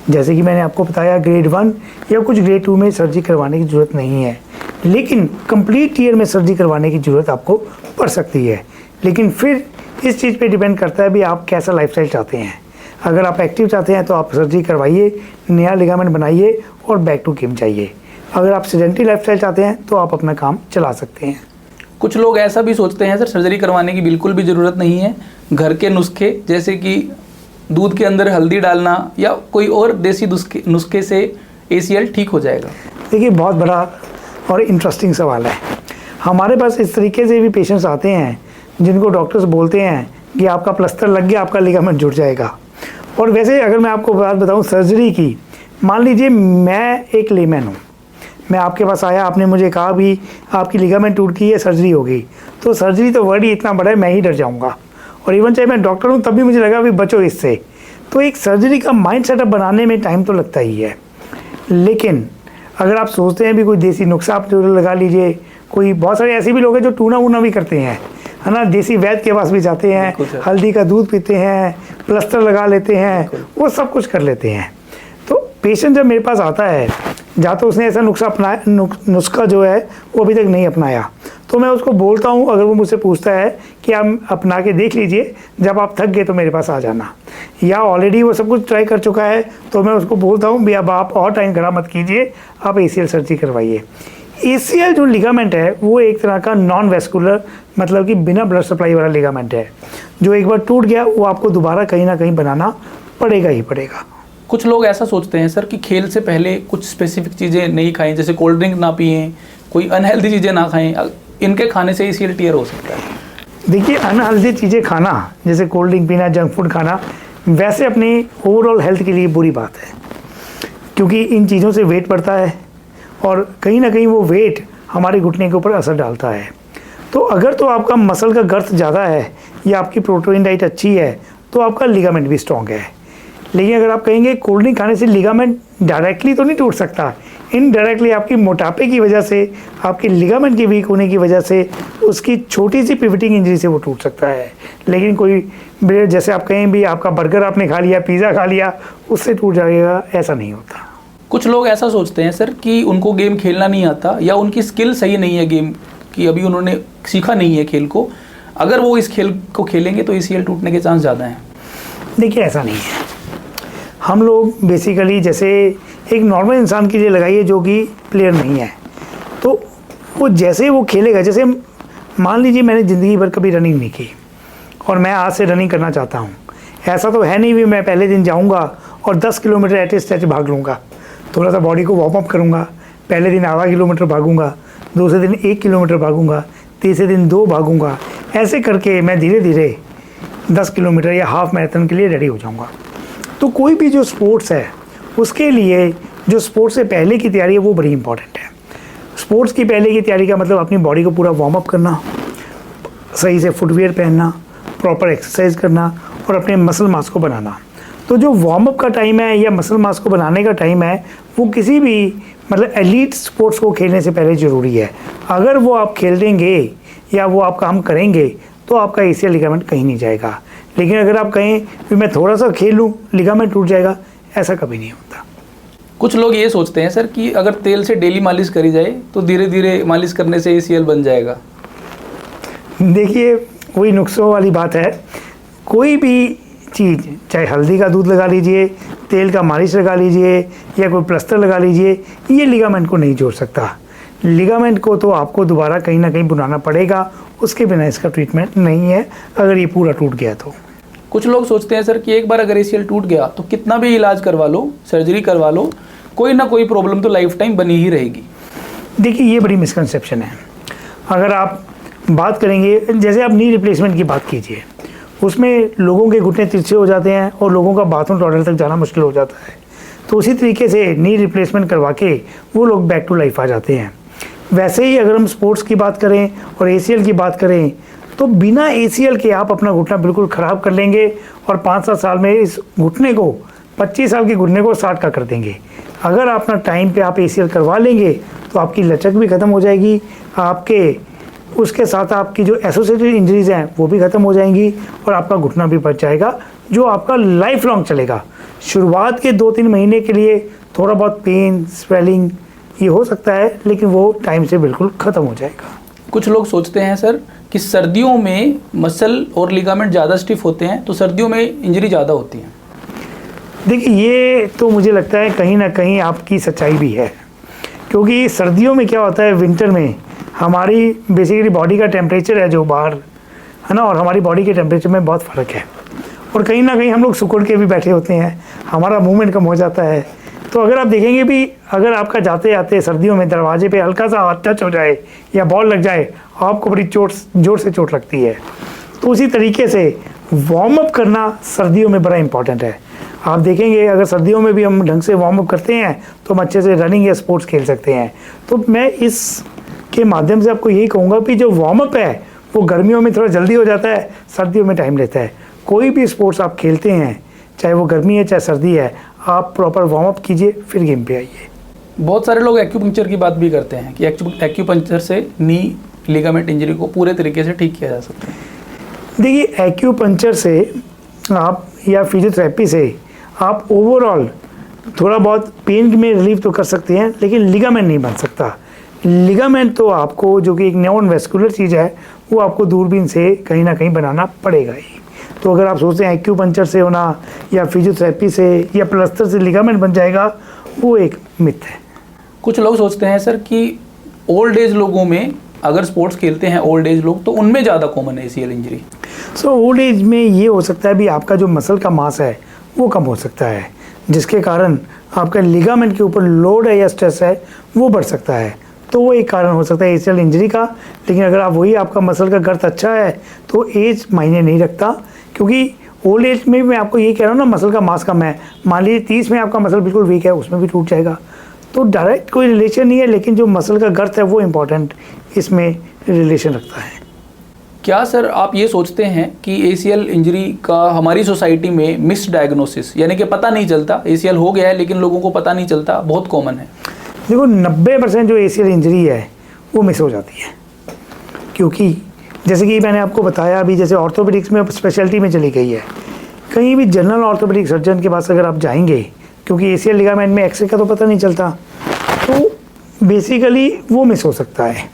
जैसे कि मैंने आपको बताया, ग्रेड 1 या कुछ ग्रेड 2 में सर्जरी करवाने की ज़रूरत नहीं है, लेकिन कंप्लीट ईयर में सर्जरी करवाने की ज़रूरत आपको पड़ सकती है। लेकिन फिर इस चीज़ पे डिपेंड करता है भी आप कैसा लाइफस्टाइल चाहते हैं। अगर आप एक्टिव चाहते हैं तो आप सर्जरी करवाइए, नया लिगामेंट बनाइए और बैक टू गेम जाइए। अगर आप सेडेंटरी लाइफस्टाइल चाहते हैं तो आप अपना काम चला सकते हैं।
कुछ लोग ऐसा भी सोचते हैं सर, सर्जरी करवाने की बिल्कुल भी ज़रूरत नहीं है, घर के नुस्खे जैसे कि दूध के अंदर हल्दी डालना या कोई और देसी नुस्खे से ACL ठीक हो जाएगा।
देखिए, बहुत बड़ा और इंटरेस्टिंग सवाल है। हमारे पास इस तरीके से भी पेशेंट्स आते हैं जिनको डॉक्टर्स बोलते हैं कि आपका प्लास्टर लग गया, आपका लिगामेंट जुड़ जाएगा। और वैसे अगर मैं आपको बात बताऊं सर्जरी की, मान लीजिए मैं एक लेमैन हूँ, मैं आपके पास आया, आपने मुझे कहा भी आपकी लिगामेंट टूट गई है, सर्जरी हो गई, तो सर्जरी तो वर्ड ही इतना बड़ा है, मैं ही डर जाऊँगा। और इवन चाहे मैं डॉक्टर हूँ तब भी मुझे लगा भी बचो इससे। तो एक सर्जरी का माइंड सेटअप बनाने में टाइम तो लगता ही है। लेकिन अगर आप सोचते हैं भी कोई देसी नुस्खा आप जरूर लगा लीजिए, कोई बहुत सारे ऐसे भी लोग हैं जो टूना वूना भी करते हैं, है ना, देसी वैद्य के पास भी जाते हैं, हल्दी का दूध पीते हैं, प्लास्टर लगा लेते हैं, वो सब कुछ कर लेते हैं। तो पेशेंट जब मेरे पास आता है, या तो उसने ऐसा नुस्खा जो है वो अभी तक नहीं अपनाया, तो मैं उसको बोलता हूँ, अगर वो मुझसे पूछता है कि आप अपना के देख लीजिए, जब आप थक गए तो मेरे पास आ जाना, या ऑलरेडी वो सब कुछ ट्राई कर चुका है तो मैं उसको बोलता हूँ भी अब आप और टाइम खराब मत कीजिए, आप ACL सर्जरी करवाइए। ACL जो लिगामेंट है वो एक तरह का नॉन वेस्कुलर, मतलब कि बिना ब्लड सप्लाई वाला लिगामेंट है, जो एक बार टूट गया वो आपको दोबारा कहीं ना कहीं बनाना पड़ेगा ही पड़ेगा।
कुछ लोग ऐसा सोचते हैं सर कि खेल से पहले कुछ स्पेसिफिक चीज़ें नहीं खाएं, जैसे कोल्ड ड्रिंक ना पिएं, कोई अनहेल्दी चीज़ें ना खाएं, इनके खाने से ACL टीयर हो सकता है।
देखिए, अनहेल्दी चीज़ें खाना, जैसे कोल्ड ड्रिंक पीना, जंक फूड खाना, वैसे अपनी ओवरऑल हेल्थ के लिए बुरी बात है, क्योंकि इन चीज़ों से वेट बढ़ता है और कहीं ना कहीं वो वेट हमारे घुटने के ऊपर असर डालता है। तो अगर तो आपका मसल का गर्थ ज़्यादा है या आपकी प्रोटीन डाइट अच्छी है तो आपका लिगामेंट भी स्ट्रॉन्ग है। लेकिन अगर आप कहेंगे कोल्ड ड्रिंक खाने से लिगामेंट डायरेक्टली तो नहीं टूट सकता, इनडायरेक्टली आपकी मोटापे की वजह से, आपके लिगामेंट के वीक होने की वजह से, उसकी छोटी सी पिवटिंग इंजरी से वो टूट सकता है। लेकिन कोई जैसे आप कहें भी आपका बर्गर आपने खा लिया, पिज़्ज़ा खा लिया, उससे टूट जाएगा, ऐसा नहीं होता।
कुछ लोग ऐसा सोचते हैं सर कि उनको गेम खेलना नहीं आता या उनकी स्किल सही नहीं है गेम की, अभी उन्होंने सीखा नहीं है खेल को, अगर वो इस खेल को खेलेंगे तो ACL टूटने के चांस ज़्यादा हैं।
देखिए, ऐसा नहीं है। हम लोग बेसिकली जैसे एक नॉर्मल इंसान के लिए लगाइए जो कि प्लेयर नहीं है, तो वो जैसे वो खेलेगा, जैसे मान लीजिए मैंने ज़िंदगी भर कभी रनिंग नहीं की और मैं आज से रनिंग करना चाहता हूँ, ऐसा तो है नहीं भी मैं पहले दिन जाऊँगा और 10 किलोमीटर एट ए स्ट्रेच भाग लूँगा। थोड़ा सा बॉडी को वार्म अप करूँगा, पहले दिन आधा किलोमीटर भागूँगा, दूसरे दिन 1 किलोमीटर भागूँगा, तीसरे दिन 2 भागूँगा, ऐसे करके मैं धीरे धीरे 10 किलोमीटर या हाफ मैराथन के लिए रेडी हो जाऊँगा। तो कोई भी जो स्पोर्ट्स है उसके लिए जो स्पोर्ट्स से पहले की तैयारी है वो बड़ी इंपॉर्टेंट है। स्पोर्ट्स की पहले की तैयारी का मतलब अपनी बॉडी को पूरा वार्म अप करना, सही से फुटवियर पहनना, प्रॉपर एक्सरसाइज करना और अपने मसल मास को बनाना। तो जो वार्म अप का टाइम है या मसल मास को बनाने का टाइम है वो किसी भी मतलब एलीट स्पोर्ट्स को खेलने से पहले ज़रूरी है। अगर वो आप खेल देंगे या वो आप काम करेंगे तो आपका ACL लिगामेंट कहीं नहीं जाएगा। लेकिन अगर आप कहें कि मैं थोड़ा सा खेल लूँ लिगामेंट टूट जाएगा, ऐसा कभी नहीं होता।
कुछ लोग ये सोचते हैं सर कि अगर तेल से डेली मालिश करी जाए तो धीरे धीरे मालिश करने से ACL बन जाएगा।
देखिए, वही नुस्खों वाली बात है। कोई भी चीज़, चाहे हल्दी का दूध लगा लीजिए, तेल का मालिश लगा लीजिए या कोई प्लास्टर लगा लीजिए, ये लिगामेंट को नहीं जोड़ सकता। लिगामेंट को तो आपको दोबारा कहीं ना कहीं बनाना पड़ेगा, उसके बिना इसका ट्रीटमेंट नहीं है अगर ये पूरा टूट गया तो।
कुछ लोग सोचते हैं सर कि एक बार अगर एसीएल टूट गया तो कितना भी इलाज करवा लो, सर्जरी करवा लो, कोई ना कोई प्रॉब्लम तो लाइफ टाइम बनी ही रहेगी।
देखिए ये बड़ी मिसकंसेप्शन है। अगर आप बात करेंगे, जैसे आप नी रिप्लेसमेंट की बात कीजिए, उसमें लोगों के घुटने तिरछे हो जाते हैं और लोगों का बाथरूम टॉयलेट तक जाना मुश्किल हो जाता है। तो उसी तरीके से नी रिप्लेसमेंट करवा के वो लोग बैक टू लाइफ आ जाते हैं। वैसे ही अगर हम स्पोर्ट्स की बात करें और एसीएल की बात करें, तो बिना एसीएल के आप अपना घुटना बिल्कुल ख़राब कर लेंगे और 5-7 साल में इस घुटने को, 25 साल के घुटने को 60 का कर देंगे। अगर अपना टाइम पे आप एसीएल करवा लेंगे तो आपकी लचक भी ख़त्म हो जाएगी, आपके उसके साथ आपकी जो एसोसिएटेड इंजरीज़ हैं वो भी ख़त्म हो जाएंगी और आपका घुटना भी बच जाएगा, जो आपका लाइफ लॉन्ग चलेगा। शुरुआत के 2-3 महीने के लिए थोड़ा बहुत पेन, स्वेलिंग ये हो सकता है, लेकिन वो टाइम से बिल्कुल ख़त्म हो जाएगा।
कुछ लोग सोचते हैं सर कि सर्दियों में मसल और लिगामेंट ज़्यादा स्टिफ होते हैं, तो सर्दियों में इंजरी ज़्यादा होती है।
देखिए ये तो मुझे लगता है कहीं ना कहीं आपकी सच्चाई भी है, क्योंकि सर्दियों में क्या होता है, विंटर में हमारी बेसिकली बॉडी का टेम्परेचर है जो बाहर है ना, और हमारी बॉडी के टेम्परेचर में बहुत फ़र्क है, और कहीं ना कहीं हम लोग सिकुड़ के भी बैठे होते हैं, हमारा मूवमेंट कम हो जाता है। तो अगर आप देखेंगे भी, अगर आपका जाते जाते सर्दियों में दरवाजे पे हल्का सा हाथ टच हो जाए या बॉल लग जाए, आपको बड़ी जोर से चोट लगती है। तो उसी तरीके से वार्म अप करना सर्दियों में बड़ा इंपॉर्टेंट है। आप देखेंगे अगर सर्दियों में भी हम ढंग से वार्म अप करते हैं तो हम अच्छे से रनिंग या स्पोर्ट्स खेल सकते हैं। तो मैं इस के माध्यम से आपको यही कहूँगा कि जो वार्म अप है वो गर्मियों में थोड़ा जल्दी हो जाता है, सर्दियों में टाइम लेता है। कोई भी स्पोर्ट्स आप खेलते हैं, चाहे वो गर्मी है चाहे सर्दी है, आप प्रॉपर वार्म अप कीजिए फिर गेम पे आइए।
बहुत सारे लोग एक्यूपंक्चर की बात भी करते हैं कि एक्यूपंक्चर से नी लिगामेंट इंजरी को पूरे तरीके से ठीक किया जा सकता है।
देखिए एक्यूपंक्चर से आप या फिजियोथेरेपी से आप ओवरऑल थोड़ा बहुत पेन में रिलीफ तो कर सकते हैं, लेकिन लिगामेंट नहीं बन सकता। लिगामेंट तो आपको, जो कि एक नॉन वेस्कुलर चीज़ है, वो आपको दूरबीन से कहीं ना कहीं बनाना पड़ेगा ही। तो अगर आप सोचते हैं एक्यूपंक्चर से होना या फिजियोथेरेपी से या प्लास्टर से लिगामेंट बन जाएगा, वो एक मिथ है।
कुछ लोग सोचते हैं सर कि ओल्ड एज लोगों में अगर स्पोर्ट्स खेलते हैं ओल्ड एज लोग, तो उनमें ज़्यादा कॉमन है ACL injury.
So old age में ये हो सकता है भी आपका जो मसल का मास है वो कम हो सकता है, जिसके कारण आपका लिगामेंट के ऊपर लोड है या स्ट्रेस है वो बढ़ सकता है। तो वो एक कारण हो सकता है एसीएल इंजरी का। लेकिन अगर आप वही आपका मसल का गर्थ अच्छा है तो एज मायने नहीं रखता, क्योंकि ओल्ड एज में मैं आपको यही कह रहा हूँ ना, मसल का मास कम है। मान लीजिए 30 में आपका मसल बिल्कुल वीक है, उसमें भी टूट जाएगा। तो डायरेक्ट कोई रिलेशन नहीं है, लेकिन जो मसल का गर्थ है वो इम्पॉर्टेंट इसमें रिलेशन रखता है।
क्या सर आप ये सोचते हैं कि एसीएल इंजरी का हमारी सोसाइटी में मिस डायग्नोसिस, यानी कि पता नहीं चलता, एसीएल हो गया है लेकिन लोगों को पता नहीं चलता, बहुत कॉमन है?
देखो 90% जो एसीएल इंजरी है वो मिस हो जाती है, क्योंकि जैसे कि मैंने आपको बताया अभी, जैसे ऑर्थोपेडिक्स में स्पेशलिटी में चली गई है। कहीं भी जनरल ऑर्थोपेडिक सर्जन के पास अगर आप जाएंगे, क्योंकि एसीएल लिगामेंट में एक्सरे का तो पता नहीं चलता, तो बेसिकली वो मिस हो सकता है।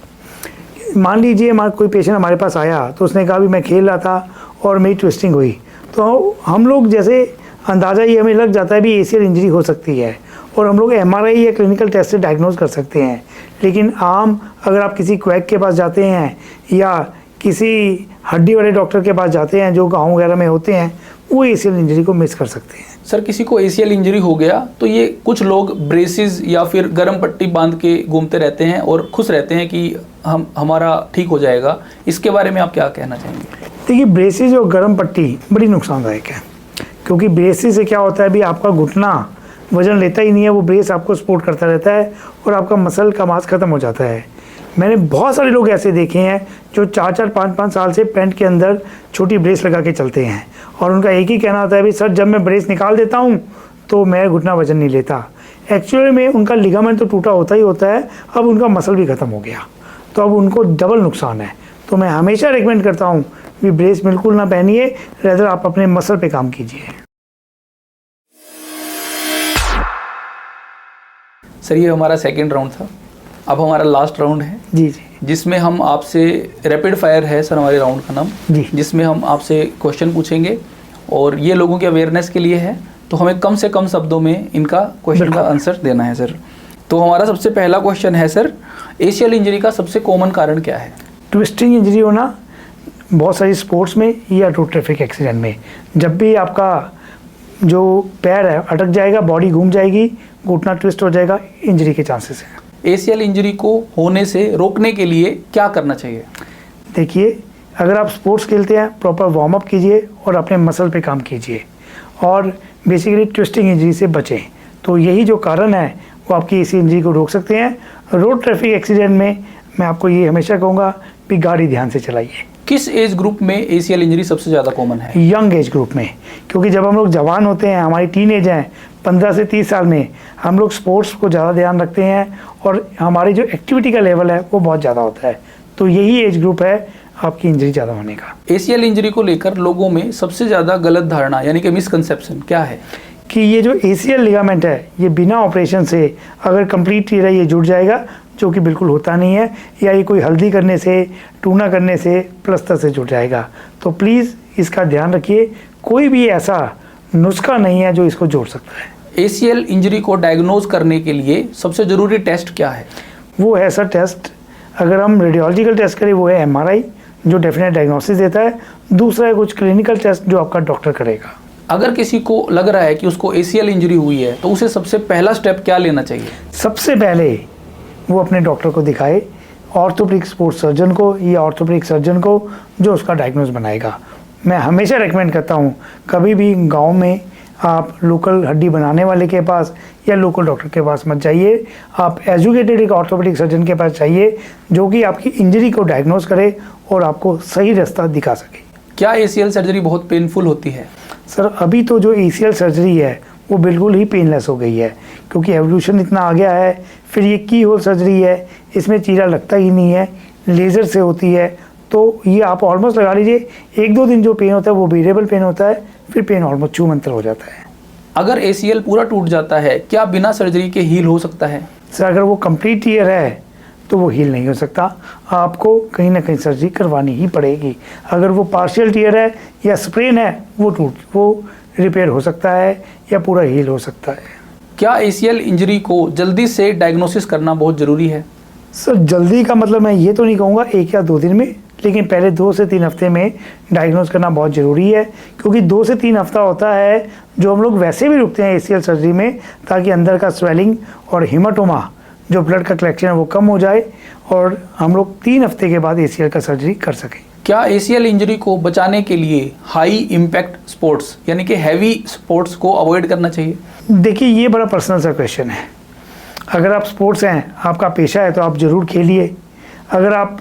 मान लीजिए कोई पेशेंट हमारे पास आया तो उसने कहा भी मैं खेल रहा था और मेरी ट्विस्टिंग हुई, तो हम लोग जैसे अंदाज़ा ये हमें लग जाता है भी एसीएल इंजरी हो सकती है, और हम लोग एमआरआई या क्लिनिकल टेस्ट से डायग्नोज कर सकते हैं। लेकिन आम अगर आप किसी क्वैक के पास जाते हैं या किसी हड्डी वाले डॉक्टर के पास जाते हैं जो गाँव वगैरह में होते हैं, वो एसीएल इंजरी को मिस कर सकते हैं।
सर किसी को एसीएल इंजरी हो गया तो ये कुछ लोग ब्रेसेस या फिर गर्म पट्टी बांध के घूमते रहते हैं और खुश रहते हैं कि हमारा ठीक हो जाएगा, इसके बारे में आप क्या कहना चाहेंगे?
देखिए ब्रेसेस और गर्म पट्टी बड़ी नुकसानदायक है, क्योंकि ब्रेसेस से क्या होता है भी आपका घुटना वजन लेता ही नहीं है, वो ब्रेस आपको सपोर्ट करता रहता है और आपका मसल का मास ख़त्म हो जाता है। मैंने बहुत सारे लोग ऐसे देखे हैं जो 4-4, 5-5 साल से पैंट के अंदर छोटी ब्रेस लगा के चलते हैं, और उनका एक ही कहना होता है भी सर जब मैं ब्रेस निकाल देता हूँ तो मैं घुटना वजन नहीं लेता। एक्चुअली में उनका लिगामेंट तो टूटा होता ही होता है, अब उनका मसल भी ख़त्म हो गया, तो अब उनको डबल नुकसान है। तो मैं हमेशा रिकमेंड करता हूँ कि ब्रेस बिल्कुल ना पहनिए, रेदर आप अपने मसल पे काम कीजिए।
सर ये हमारा सेकंड राउंड था, अब हमारा लास्ट राउंड है
जी जी,
जिसमें हम आपसे रैपिड फायर है सर हमारे राउंड का नाम
जी,
जिसमें हम आपसे क्वेश्चन पूछेंगे और ये लोगों के अवेयरनेस के लिए है, तो हमें कम से कम शब्दों में इनका क्वेश्चन का आंसर देना है सर। तो हमारा सबसे पहला क्वेश्चन है सर, एसीएल इंजरी का सबसे कॉमन कारण क्या है?
ट्विस्टिंग इंजरी होना, बहुत सारी स्पोर्ट्स में या रोड ट्रैफिक एक्सीडेंट में जब भी आपका जो पैर है अटक जाएगा, बॉडी घूम जाएगी, घुटना ट्विस्ट हो जाएगा, इंजरी के चांसेस हैं।
ACL इंजरी को होने से रोकने के लिए क्या करना चाहिए?
देखिए, अगर आप स्पोर्ट्स खेलते हैं प्रॉपर वार्म अप कीजिए और अपने मसल पे काम कीजिए और बेसिकली ट्विस्टिंग इंजरी से बचें। तो यही जो कारण है वो आपकी इसी इंजरी को रोक सकते हैं। रोड ट्रैफिक एक्सीडेंट में मैं आपको ये हमेशा कहूँगा कि गाड़ी ध्यान से चलाइए।
किस एज ग्रुप में ACL इंजरी सबसे ज़्यादा कॉमन है?
यंग एज ग्रुप में, क्योंकि जब हम लोग जवान होते हैं, हमारी टीन एज है 15 से 30 साल में, हम लोग स्पोर्ट्स को ज़्यादा ध्यान रखते हैं और हमारी जो एक्टिविटी का लेवल है वो बहुत ज़्यादा होता है। तो यही एज ग्रुप है आपकी इंजरी ज़्यादा होने का।
ACL इंजरी को लेकर लोगों में सबसे ज़्यादा गलत धारणा यानी कि मिसकंसेप्शन क्या है?
कि ये जो ACL लिगामेंट है ये बिना ऑपरेशन से अगर कंप्लीट ये जुड़ जाएगा, जो कि बिल्कुल होता नहीं है, या ये कोई हल्दी करने से, टूना करने से, प्लस्तर से जुड़ जाएगा। तो प्लीज़ इसका ध्यान रखिए, कोई भी ऐसा नुस्खा नहीं है जो इसको जोड़ सकता है।
ACL इंजरी को डायग्नोज करने के लिए सबसे ज़रूरी टेस्ट क्या है?
वो है सर टेस्ट, अगर हम रेडियोलॉजिकल टेस्ट करें वो है MRI, जो डेफिनेट डायग्नोसिस देता है। दूसरा है कुछ क्लिनिकल टेस्ट जो आपका डॉक्टर करेगा।
अगर किसी को लग रहा है कि उसको ACL इंजरी हुई है तो उसे सबसे पहला स्टेप क्या लेना चाहिए?
सबसे पहले वो अपने डॉक्टर को दिखाए, ऑर्थोपेडिक स्पोर्ट्स सर्जन को या ऑर्थोपेडिक सर्जन को, जो उसका डायग्नोज बनाएगा। मैं हमेशा रेकमेंड करता हूँ कभी भी गांव में आप लोकल हड्डी बनाने वाले के पास या लोकल डॉक्टर के पास मत जाइए, आप एजुकेटेड एक ऑर्थोपेडिक सर्जन के पास जाइए जो कि आपकी इंजरी को डायग्नोज करे और आपको सही रास्ता दिखा सके।
क्या ACL सर्जरी बहुत पेनफुल होती है?
सर, अभी तो जो ACL सर्जरी है वो बिल्कुल ही पेनलेस हो गई है, क्योंकि एवोल्यूशन इतना आ गया है। फिर ये की होल सर्जरी है, इसमें चीरा लगता ही नहीं है, लेज़र से होती है। तो ये आप ऑलमोस्ट लगा लीजिए 1-2 दिन जो पेन होता है वो वेरिएबल पेन होता है, फिर पेन ऑलमोस्ट छूमंतर हो जाता है।
अगर ACL पूरा टूट जाता है क्या बिना सर्जरी के हील हो सकता है?
सर, अगर वो कंप्लीट टीयर है तो वो हील नहीं हो सकता, आपको कहीं ना कहीं सर्जरी करवानी ही पड़ेगी। अगर वो पार्शियल टीयर है या स्प्रेन है वो रिपेयर हो सकता है या पूरा हील हो सकता है।
क्या ACL इंजरी को जल्दी से डायग्नोसिस करना बहुत ज़रूरी है?
सर, जल्दी का मतलब मैं ये तो नहीं कहूँगा 1 या 2 दिन में, लेकिन पहले 2 से 3 हफ्ते में डायग्नोज करना बहुत ज़रूरी है, क्योंकि 2 से 3 हफ्ता होता है जो हम लोग वैसे भी रुकते हैं ACL सर्जरी में, ताकि अंदर का स्वेलिंग और हिमाटोमा जो ब्लड का कलेक्शन है वो कम हो जाए और हम लोग 3 हफ्ते के बाद ACL का सर्जरी कर सकें।
क्या ACL इंजरी को बचाने के लिए हाई इम्पैक्ट स्पोर्ट्स यानी कि हैवी स्पोर्ट्स को अवॉइड करना चाहिए?
देखिए, ये बड़ा पर्सनल सा क्वेश्चन है। अगर आप स्पोर्ट्स हैं, आपका पेशा है, तो आप ज़रूर खेलिए। अगर आप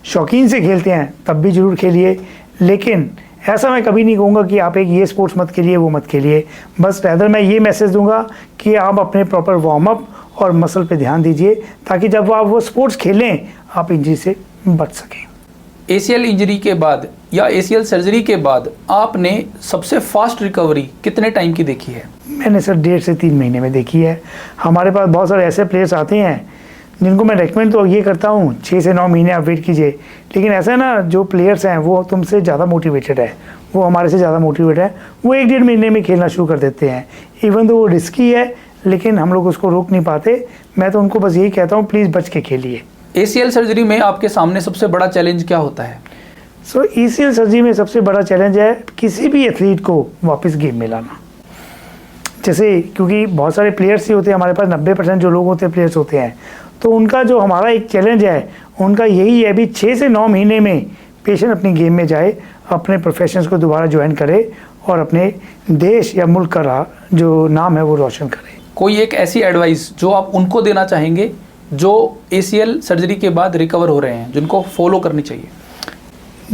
शौकीन से खेलते हैं तब भी ज़रूर खेलिए, लेकिन ऐसा मैं कभी नहीं कहूँगा कि आप एक ये स्पोर्ट्स मत खेलिए, वो मत खेलिए। बस रैदर मैं ये मैसेज दूंगा कि आप अपने प्रॉपर वार्म अप और मसल पे ध्यान दीजिए, ताकि जब आप वो स्पोर्ट्स खेलें आप इंजरी से बच सकें।
ACL इंजरी के बाद या ACL सर्जरी के बाद आपने सबसे फास्ट रिकवरी कितने टाइम की देखी है?
मैंने सर 1.5 से 3 महीने में देखी है। हमारे पास बहुत सारे ऐसे प्लेयर्स आते हैं जिनको मैं रेकमेंड तो ये करता हूँ 6 से 9 महीने आप वेट कीजिए, लेकिन ऐसा है ना, जो प्लेयर्स हैं वो तुमसे ज़्यादा मोटिवेटेड है, वो हमारे से ज़्यादा मोटिवेटेड है, वो 1-1.5 महीने में खेलना शुरू कर देते हैं। इवन तो वो रिस्की है, लेकिन हम लोग उसको रोक नहीं पाते। मैं तो उनको बस यही कहता हूँ, प्लीज़ बच के खेलिए।
ACL सर्जरी में आपके सामने सबसे बड़ा चैलेंज क्या होता है?
सो ACL सर्जरी में सबसे बड़ा चैलेंज है किसी भी एथलीट को वापस गेम में लाना। जैसे क्योंकि बहुत सारे प्लेयर्स ही होते हैं हमारे पास, 90% जो लोग होते हैं प्लेयर्स होते हैं, तो उनका जो हमारा एक चैलेंज है उनका यही है भी 6 से 9 महीने में पेशेंट अपनी गेम में जाए, अपने प्रोफेशंस को दोबारा ज्वाइन करे और अपने देश या मुल्क का जो नाम है वो रोशन करे।
कोई एक ऐसी एडवाइस जो आप उनको देना चाहेंगे जो ACL सर्जरी के बाद रिकवर हो रहे हैं, जिनको फॉलो करनी चाहिए?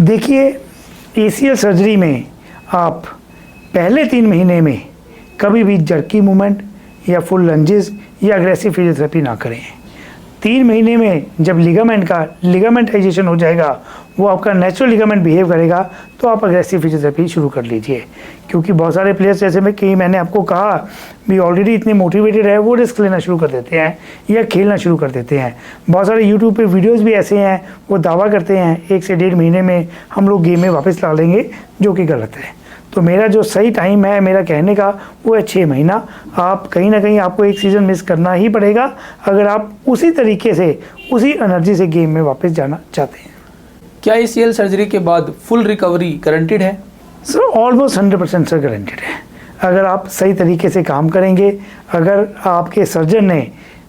देखिए, ACL सर्जरी में आप पहले 3 महीने में कभी भी जर्की मूवमेंट या फुल लंजेस या अग्रेसिव फिजियोथेरेपी ना करें। 3 महीने में जब लिगामेंट का लिगामेंटाइजेशन हो जाएगा, वो आपका नेचुरल लिगामेंट बिहेव करेगा, तो आप अग्रेसिव फिजियोथेरेपी शुरू कर लीजिए। क्योंकि बहुत सारे प्लेयर्स जैसे मैं कहीं मैंने आपको कहा भी ऑलरेडी इतने मोटिवेटेड है, वो रिस्क लेना शुरू कर देते हैं या खेलना शुरू कर देते हैं। बहुत सारे यूट्यूब पे वीडियोस भी ऐसे हैं, वो दावा करते हैं 1 से 1.5 महीने में हम लोग गेम में वापस ला लेंगे, जो कि गलत है। तो मेरा जो सही टाइम है मेरा कहने का वो है 6 महीना। आप कहीं ना कहीं आपको एक सीज़न मिस करना ही पड़ेगा अगर आप उसी तरीके से, उसी एनर्जी से गेम में वापस जाना चाहते हैं।
क्या ACL सर्जरी के बाद फुल रिकवरी गारंटीड है?
सर ऑलमोस्ट 100% सर गारंटेड है। अगर आप सही तरीके से काम करेंगे, अगर आपके सर्जन ने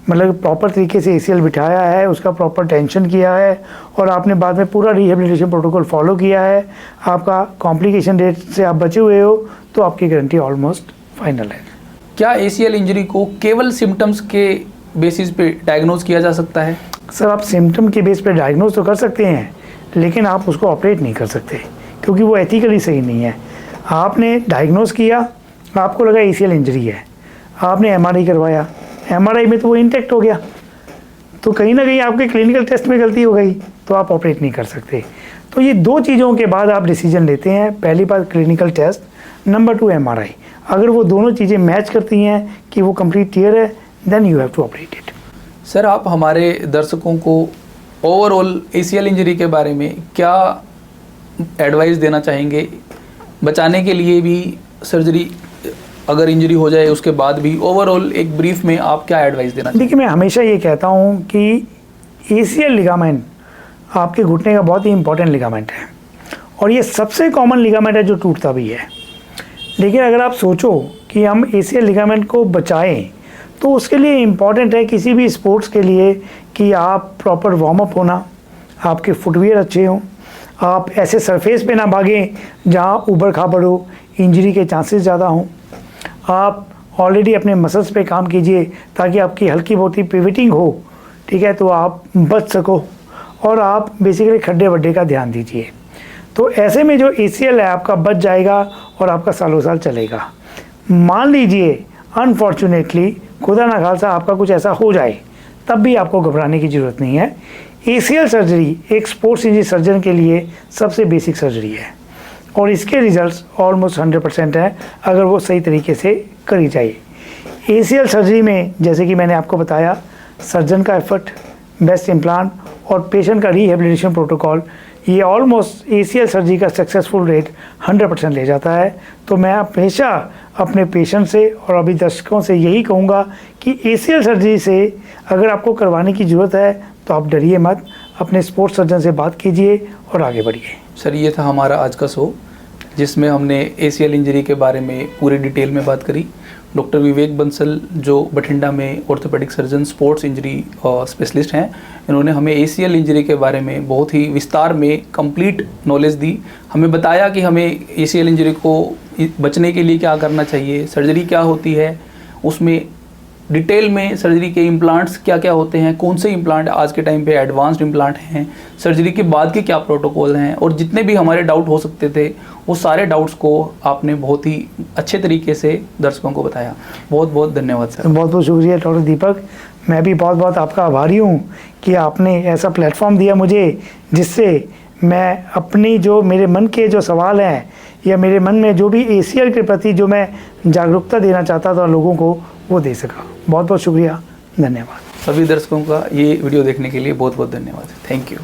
मतलब प्रॉपर तरीके से ACL बिठाया है, उसका प्रॉपर टेंशन किया है और आपने बाद में पूरा रिहेबिलिटेशन प्रोटोकॉल फॉलो किया है, आपका कॉम्प्लिकेशन रेट से आप बचे हुए हो, तो आपकी गारंटी ऑलमोस्ट फाइनल है।
क्या ACL इंजरी को केवल सिम्टम्स के बेसिस पे डायग्नोज किया जा सकता है?
सर आप सिम्टम के बेस पे डायग्नोज तो कर सकते हैं, लेकिन आप उसको ऑपरेट नहीं कर सकते क्योंकि वो एथिकली सही नहीं है। आपने डायग्नोज किया, आपको लगा ACL इंजरी है, आपने MRI करवाया, MRI में तो वो इंटैक्ट हो गया, तो कहीं ना कहीं आपके क्लिनिकल टेस्ट में गलती हो गई, तो आप ऑपरेट नहीं कर सकते। तो ये दो चीज़ों के बाद आप डिसीजन लेते हैं, पहली बात क्लिनिकल टेस्ट, नंबर 2 MRI। अगर वो दोनों चीज़ें मैच करती हैं कि वो कंप्लीट क्लियर है, then you have to operate it.
Sir आप हमारे दर्शकों को ओवरऑल ACL इंजरी के बारे में क्या एडवाइस देना चाहेंगे, बचाने के लिए भी, सर्जरी अगर इंजरी हो जाए उसके बाद भी, ओवरऑल एक ब्रीफ में आप क्या एडवाइस देना चाहेंगे?
देखिए मैं हमेशा ये कहता हूँ कि ACL लिगामेंट आपके घुटने का बहुत ही इंपॉर्टेंट लिगामेंट है और ये सबसे कॉमन लिगामेंट है जो टूटता भी है। लेकिन अगर आप सोचो कि हम ACL लिगामेंट को बचाएं, तो उसके लिए इम्पॉर्टेंट है किसी भी स्पोर्ट्स के लिए कि आप प्रॉपर वार्म अप होना, आपके फुटवियर अच्छे हों, आप ऐसे सरफेस पे ना भागें जहाँ ऊबड़ खाबड़ हो, इंजरी के चांसेस ज़्यादा हों। आप ऑलरेडी अपने मसल्स पे काम कीजिए ताकि आपकी हल्की बहुत ही पिवटिंग हो, ठीक है, तो आप बच सको। और आप बेसिकली खड्डे वड्डे का ध्यान दीजिए। तो ऐसे में जो ACL है आपका बच जाएगा और आपका सालों साल चलेगा। मान लीजिए अनफॉर्चुनेटली खुदा ना खालसा आपका कुछ ऐसा हो जाए, तब भी आपको घबराने की ज़रूरत नहीं है। ACL सर्जरी एक स्पोर्ट्स इंजरी सर्जन के लिए सबसे बेसिक सर्जरी है और इसके रिजल्ट्स ऑलमोस्ट 100% हैं अगर वो सही तरीके से करी जाए। ACL सर्जरी में जैसे कि मैंने आपको बताया, सर्जन का एफर्ट, बेस्ट इम्प्लांट और पेशेंट का रिहेबिलिटेशन प्रोटोकॉल, ये ऑलमोस्ट ACL सर्जरी का सक्सेसफुल रेट 100% ले जाता है। तो मैं हमेशा अपने पेशेंट से और अभी दर्शकों से यही कहूँगा कि ACL सर्जरी से अगर आपको करवाने की ज़रूरत है तो आप डरिए मत, अपने स्पोर्ट्स सर्जन से बात कीजिए और आगे बढ़िए।
सर ये था हमारा आज का शो, जिसमें हमने ACL इंजरी के बारे में पूरी डिटेल में बात करी। डॉक्टर विवेक बंसल जो बठिंडा में orthopaedic surgeon, sports injury specialist हैं, इन्होंने हमें ACL इंजरी के बारे में बहुत ही विस्तार में कंप्लीट नॉलेज दी। हमें बताया कि हमें ACL इंजरी को बचने के लिए क्या करना चाहिए, सर्जरी क्या होती है, उसमें डिटेल में सर्जरी के इम्प्लांट्स क्या क्या होते हैं, कौन से इम्प्लांट आज के टाइम पे एडवांस्ड इम्प्लांट हैं, सर्जरी के बाद के क्या प्रोटोकॉल हैं, और जितने भी हमारे डाउट हो सकते थे वो सारे डाउट्स को आपने बहुत ही अच्छे तरीके से दर्शकों को बताया। बहुत बहुत धन्यवाद सर।
बहुत बहुत शुक्रिया डॉक्टर दीपक, मैं भी बहुत बहुत आपका आभारी हूँ कि आपने ऐसा प्लेटफॉर्म दिया मुझे जिससे मैं अपनी जो मेरे मन के जो सवाल हैं या मेरे मन में जो भी ACL के प्रति जो मैं जागरूकता देना चाहता था लोगों को, वो दे सका। बहुत बहुत शुक्रिया, धन्यवाद।
सभी दर्शकों का ये वीडियो देखने के लिए बहुत बहुत धन्यवाद। Thank you.